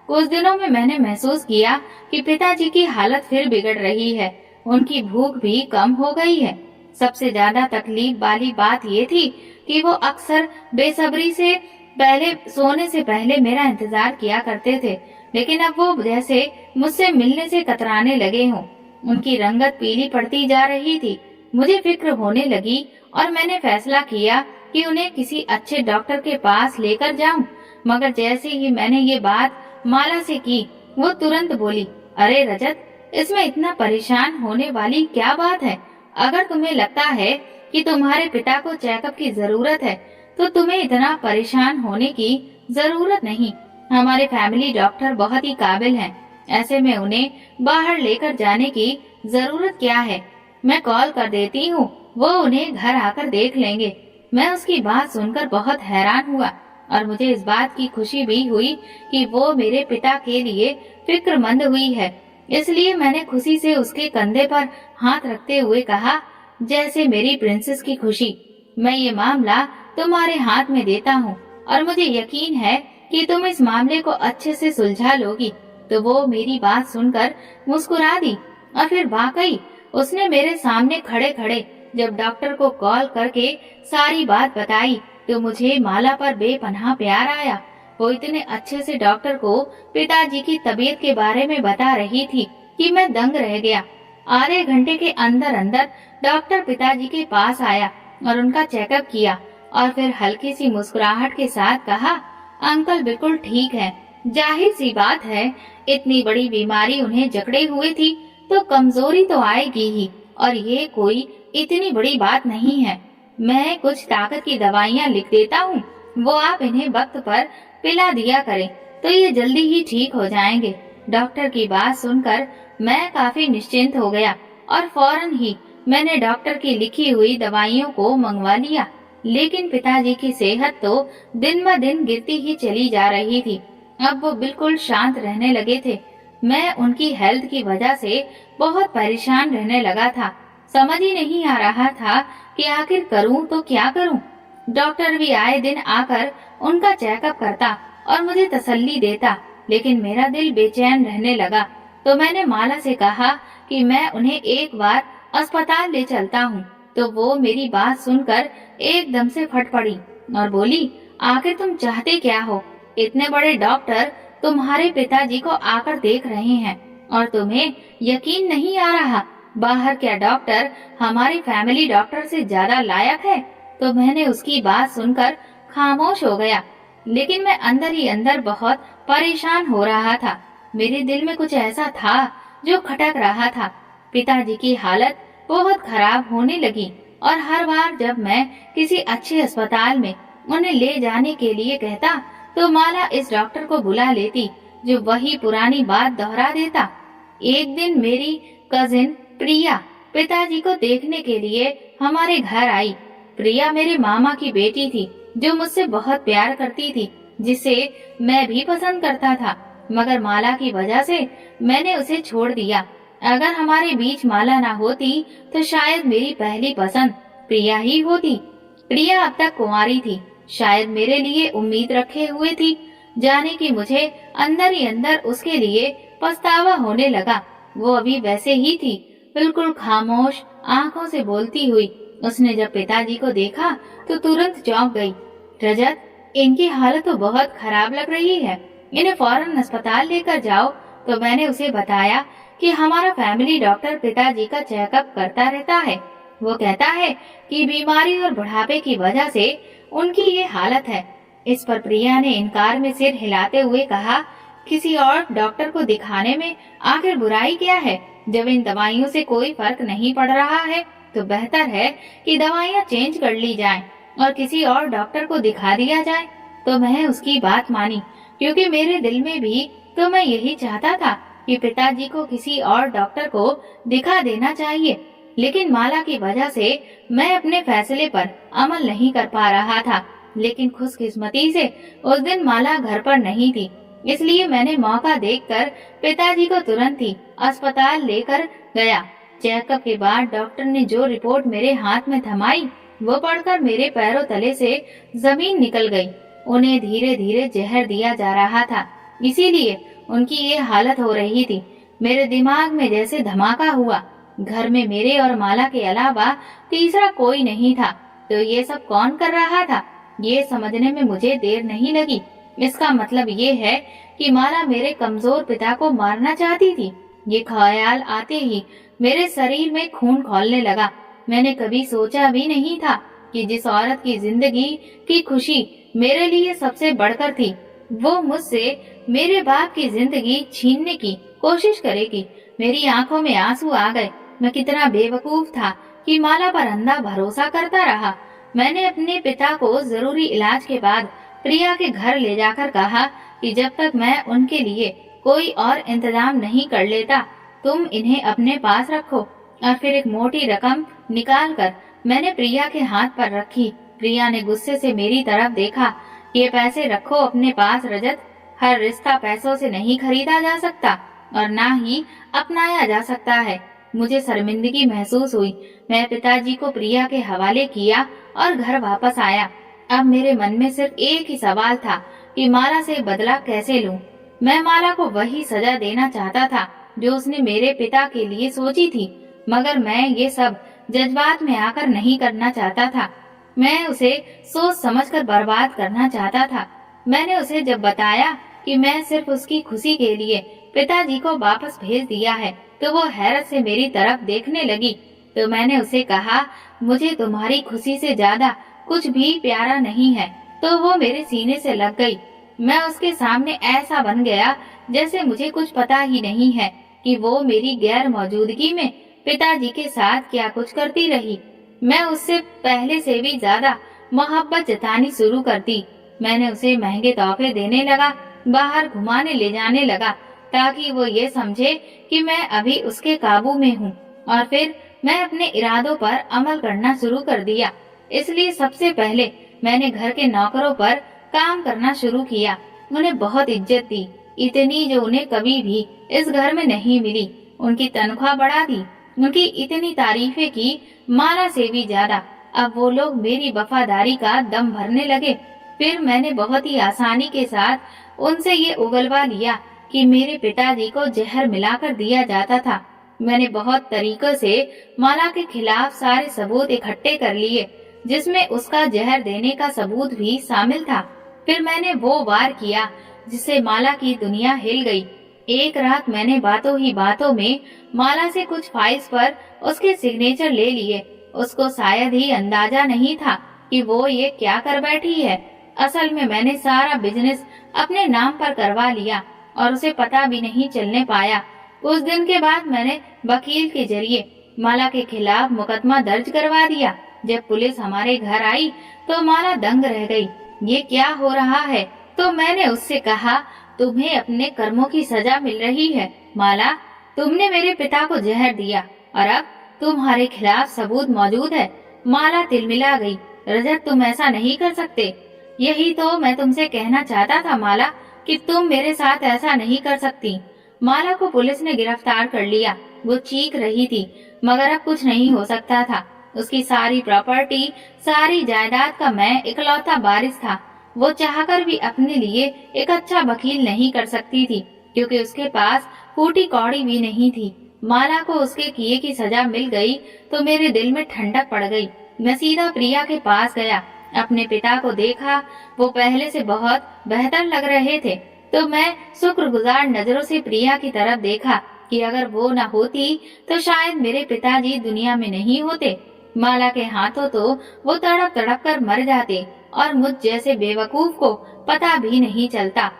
कुछ दिनों में मैंने महसूस किया कि पिताजी की हालत फिर बिगड़ रही है। उनकी भूख भी कम हो गई है। सबसे ज्यादा तकलीफ वाली बात ये थी कि वो अक्सर बेसब्री से सोने से पहले मेरा इंतजार किया करते थे, लेकिन अब वो जैसे मुझसे मिलने से कतराने लगे हों। उनकी रंगत पीली पड़ती जा रही थी। मुझे फिक्र होने लगी और मैंने फैसला किया कि उन्हें किसी अच्छे डॉक्टर के पास लेकर जाऊं। मगर जैसे ही मैंने ये बात माला से की, वो तुरंत बोली, अरे रजत, इसमें इतना परेशान होने वाली क्या बात है? अगर तुम्हें लगता है कि तुम्हारे पिता को चेकअप की जरूरत है तो तुम्हें इतना परेशान होने की जरूरत नहीं। हमारे फैमिली डॉक्टर बहुत ही काबिल हैं। ऐसे में उन्हें बाहर लेकर जाने की जरूरत क्या है? मैं कॉल कर देती हूँ, वो उन्हें घर आकर देख लेंगे। मैं उसकी बात सुनकर बहुत हैरान हुआ और मुझे इस बात की खुशी भी हुई कि वो मेरे पिता के लिए फिक्रमंद हुई है। इसलिए मैंने खुशी से उसके कंधे पर हाथ रखते हुए कहा, जैसे मेरी प्रिंसेस की खुशी, मैं ये मामला तुम्हारे हाथ में देता हूँ और मुझे यकीन है कि तुम इस मामले को अच्छे से सुलझा लोगी। तो वो मेरी बात सुनकर मुस्कुरा दी और फिर वाकई उसने मेरे सामने खड़े खड़े जब डॉक्टर को कॉल करके सारी बात बताई तो मुझे माला पर बेपनाह प्यार आया। वो इतने अच्छे से डॉक्टर को पिताजी की तबीयत के बारे में बता रही थी कि मैं दंग रह गया। आधे घंटे के अंदर अंदर डॉक्टर पिताजी के पास आया और उनका चेकअप किया और फिर हल्की सी मुस्कुराहट के साथ कहा, अंकल बिल्कुल ठीक है। जाहिर सी बात है, इतनी बड़ी बीमारी उन्हें जकड़े हुए थी तो कमजोरी तो आएगी ही, और ये कोई इतनी बड़ी बात नहीं है। मैं कुछ ताकत की दवाइयाँ लिख देता हूँ, वो आप इन्हें वक्त पर पिला दिया करें तो ये जल्दी ही ठीक हो जाएंगे। डॉक्टर की बात सुनकर मैं काफी निश्चिंत हो गया और फौरन ही मैंने डॉक्टर की लिखी हुई दवाइयों को मंगवा लिया। लेकिन पिताजी की सेहत तो दिन ब दिन गिरती ही चली जा रही थी। अब वो बिल्कुल शांत रहने लगे थे। मैं उनकी हेल्थ की वजह से बहुत परेशान रहने लगा था। समझ ही नहीं आ रहा था कि आखिर करूं तो क्या करूं। डॉक्टर भी आए दिन आकर उनका चेकअप करता और मुझे तसल्ली देता, लेकिन मेरा दिल बेचैन रहने लगा। तो मैंने माला से कहा कि मैं उन्हें एक बार अस्पताल ले चलता हूँ। तो वो मेरी बात सुनकर एकदम से फट पड़ी और बोली, आखिर तुम चाहते क्या हो? इतने बड़े डॉक्टर तुम्हारे पिताजी को आकर देख रहे हैं और तुम्हें यकीन नहीं आ रहा? बाहर क्या डॉक्टर हमारे फैमिली डॉक्टर से ज्यादा लायक है? तो मैंने उसकी बात सुनकर खामोश हो गया। लेकिन मैं अंदर ही अंदर बहुत परेशान हो रहा था। मेरे दिल में कुछ ऐसा था जो खटक रहा था। पिताजी की हालत बहुत खराब होने लगी और हर बार जब मैं किसी अच्छे अस्पताल में उन्हें ले जाने के लिए कहता तो माला इस डॉक्टर को बुला लेती जो वही पुरानी बात दोहरा देता। एक दिन मेरी कजिन प्रिया पिताजी को देखने के लिए हमारे घर आई। प्रिया मेरे मामा की बेटी थी जो मुझसे बहुत प्यार करती थी, जिसे मैं भी पसंद करता था, मगर माला की वजह से मैंने उसे छोड़ दिया। अगर हमारे बीच माला ना होती तो शायद मेरी पहली पसंद प्रिया ही होती। प्रिया अब तक कुंवारी थी, शायद मेरे लिए उम्मीद रखे हुए थी। जाने कि मुझे अंदर ही अंदर उसके लिए पछतावा होने लगा। वो अभी वैसे ही थी, बिल्कुल खामोश आंखों से बोलती हुई। उसने जब पिताजी को देखा तो तुरंत चौंक गई। रजत, इनकी हालत तो बहुत खराब लग रही है, इन्हें फौरन अस्पताल लेकर जाओ। तो मैंने उसे बताया कि हमारा फैमिली डॉक्टर पिताजी का चेकअप करता रहता है। वो कहता है कि बीमारी और बुढ़ापे की वजह से उनकी ये हालत है। इस पर प्रिया ने इनकार में सिर हिलाते हुए कहा, किसी और डॉक्टर को दिखाने में आखिर बुराई क्या है? जब इन दवाइयों से कोई फर्क नहीं पड़ रहा है तो बेहतर है कि दवाइयाँ चेंज कर ली जाएं और किसी और डॉक्टर को दिखा दिया जाए। तो मैं उसकी बात मानी, क्योंकि मेरे दिल में भी तो मैं यही चाहता था कि पिताजी को किसी और डॉक्टर को दिखा देना चाहिए। लेकिन माला की वजह से मैं अपने फैसले पर अमल नहीं कर पा रहा था। लेकिन खुशकिस्मती से उस दिन माला घर पर नहीं थी, इसलिए मैंने मौका देखकर पिताजी को तुरंत ही अस्पताल लेकर गया। चेकअप के बाद डॉक्टर ने जो रिपोर्ट मेरे हाथ में थमाई वो पढ़कर मेरे पैरों तले से जमीन निकल गई। उन्हें धीरे धीरे जहर दिया जा रहा था, इसीलिए उनकी ये हालत हो रही थी। मेरे दिमाग में जैसे धमाका हुआ। घर में मेरे और माला के अलावा तीसरा कोई नहीं था, तो ये सब कौन कर रहा था? ये समझने में मुझे देर नहीं लगी। इसका मतलब ये है कि माला मेरे कमजोर पिता को मारना चाहती थी। ये ख्याल आते ही मेरे शरीर में खून खौलने लगा। मैंने कभी सोचा भी नहीं था कि जिस औरत की जिंदगी की खुशी मेरे लिए सबसे बढ़कर थी, वो मुझसे मेरे बाप की जिंदगी छीनने की कोशिश करेगी। मेरी आंखों में आंसू आ गए। मैं कितना बेवकूफ था कि माला पर अंधा भरोसा करता रहा। मैंने अपने पिता को जरूरी इलाज के बाद प्रिया के घर ले जाकर कहा कि जब तक मैं उनके लिए कोई और इंतजाम नहीं कर लेता, तुम इन्हें अपने पास रखो। और फिर एक मोटी रकम निकालकर मैंने प्रिया के हाथ पर रखी। प्रिया ने गुस्से से मेरी तरफ देखा। ये पैसे रखो अपने पास रजत। हर रिश्ता पैसों से नहीं खरीदा जा सकता और ना ही अपनाया जा सकता है। मुझे शर्मिंदगी महसूस हुई। मैं पिताजी को प्रिया के हवाले किया और घर वापस आया। अब मेरे मन में सिर्फ एक ही सवाल था कि माला से बदला कैसे लूं। मैं माला को वही सजा देना चाहता था जो उसने मेरे पिता के लिए सोची थी, मगर मैं ये सब जज्बात में आकर नहीं करना चाहता था। मैं उसे सोच समझकर बर्बाद करना चाहता था। मैंने उसे जब बताया कि मैं सिर्फ उसकी खुशी के लिए पिताजी को वापस भेज दिया है, तो वो हैरत से मेरी तरफ देखने लगी। तो मैंने उसे कहा, मुझे तुम्हारी खुशी से ज्यादा कुछ भी प्यारा नहीं है। तो वो मेरे सीने से लग गई। मैं उसके सामने ऐसा बन गया जैसे मुझे कुछ पता ही नहीं है कि वो मेरी गैर मौजूदगी में पिताजी के साथ क्या कुछ करती रही। मैं उससे पहले से भी ज्यादा मोहब्बत जतानी शुरू कर दी। मैंने उसे महंगे तोहफे देने लगा, बाहर घुमाने ले जाने लगा, ताकि वो ये समझे कि मैं अभी उसके काबू में हूँ। और फिर मैं अपने इरादों पर अमल करना शुरू कर दिया। इसलिए सबसे पहले मैंने घर के नौकरों पर काम करना शुरू किया। उन्हें बहुत इज्जत दी, इतनी जो उन्हें कभी भी इस घर में नहीं मिली। उनकी तनख्वाह बढ़ा दी, उनकी इतनी तारीफें की, माला से भी ज्यादा। अब वो लोग मेरी वफादारी का दम भरने लगे। फिर मैंने बहुत ही आसानी के साथ उनसे ये उगलवा लिया कि मेरे पिताजी को जहर मिलाकर दिया जाता था। मैंने बहुत तरीकों से माला के खिलाफ सारे सबूत इकट्ठे कर लिए, जिसमें उसका जहर देने का सबूत भी शामिल था। फिर मैंने वो वार किया जिससे माला की दुनिया हिल गई। एक रात मैंने बातों ही बातों में माला से कुछ फाइल्स पर उसके सिग्नेचर ले लिए। उसको शायद ही अंदाजा नहीं था कि वो ये क्या कर बैठी है। असल में मैंने सारा बिजनेस अपने नाम पर करवा लिया और उसे पता भी नहीं चलने पाया। कुछ दिन के बाद मैंने वकील के जरिए माला के खिलाफ मुकदमा दर्ज करवा दिया। जब पुलिस हमारे घर आई तो माला दंग रह गई। ये क्या हो रहा है? तो मैंने उससे कहा, तुम्हें अपने कर्मों की सजा मिल रही है माला। तुमने मेरे पिता को जहर दिया और अब तुम्हारे खिलाफ सबूत मौजूद है। माला तिलमिला गई। रजत, तुम ऐसा नहीं कर सकते। यही तो मैं तुमसे कहना चाहता था माला, कि तुम मेरे साथ ऐसा नहीं कर सकती। माला को पुलिस ने गिरफ्तार कर लिया। वो चीख रही थी, मगर अब कुछ नहीं हो सकता था। उसकी सारी प्रॉपर्टी, सारी जायदाद का मैं इकलौता वारिस था। वो चाहकर भी अपने लिए एक अच्छा वकील नहीं कर सकती थी, क्योंकि उसके पास फूटी कौड़ी भी नहीं थी। माला को उसके किए की सजा मिल गई तो मेरे दिल में ठंडक पड़ गई। मैं सीधा प्रिया के पास गया। अपने पिता को देखा, वो पहले से बहुत बेहतर लग रहे थे। तो मैं शुक्रगुजार नजरों से प्रिया की तरफ देखा कि अगर वो न होती तो शायद मेरे पिताजी दुनिया में नहीं होते। माला के हाथों तो वो तड़प तड़प कर मर जाते और मुझ जैसे बेवकूफ को पता भी नहीं चलता।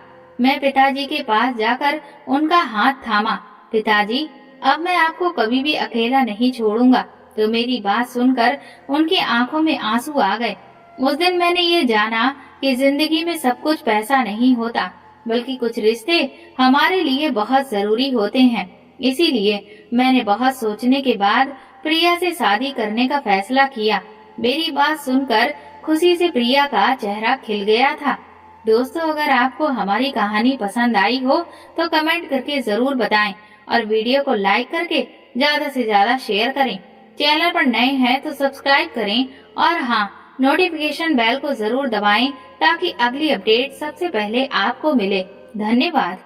मैं पिताजी के पास जाकर उनका हाथ थामा। पिताजी, अब मैं आपको कभी भी अकेला नहीं छोड़ूंगा। तो मेरी बात सुनकर उनकी आंखों में आंसू आ गए। उस दिन मैंने ये जाना कि जिंदगी में सब कुछ पैसा नहीं होता, बल्कि कुछ रिश्ते हमारे लिए बहुत जरूरी होते हैं। इसीलिए मैंने बहुत सोचने के बाद प्रिया से शादी करने का फैसला किया। मेरी बात सुनकर खुशी से प्रिया का चेहरा खिल गया था। दोस्तों, अगर आपको हमारी कहानी पसंद आई हो तो कमेंट करके जरूर बताएं और वीडियो को लाइक करके ज्यादा से ज्यादा शेयर करें। चैनल पर नए हैं तो सब्सक्राइब करें और हाँ, नोटिफिकेशन बेल को जरूर दबाएं ताकि अगली अपडेट सबसे पहले आपको मिले। धन्यवाद।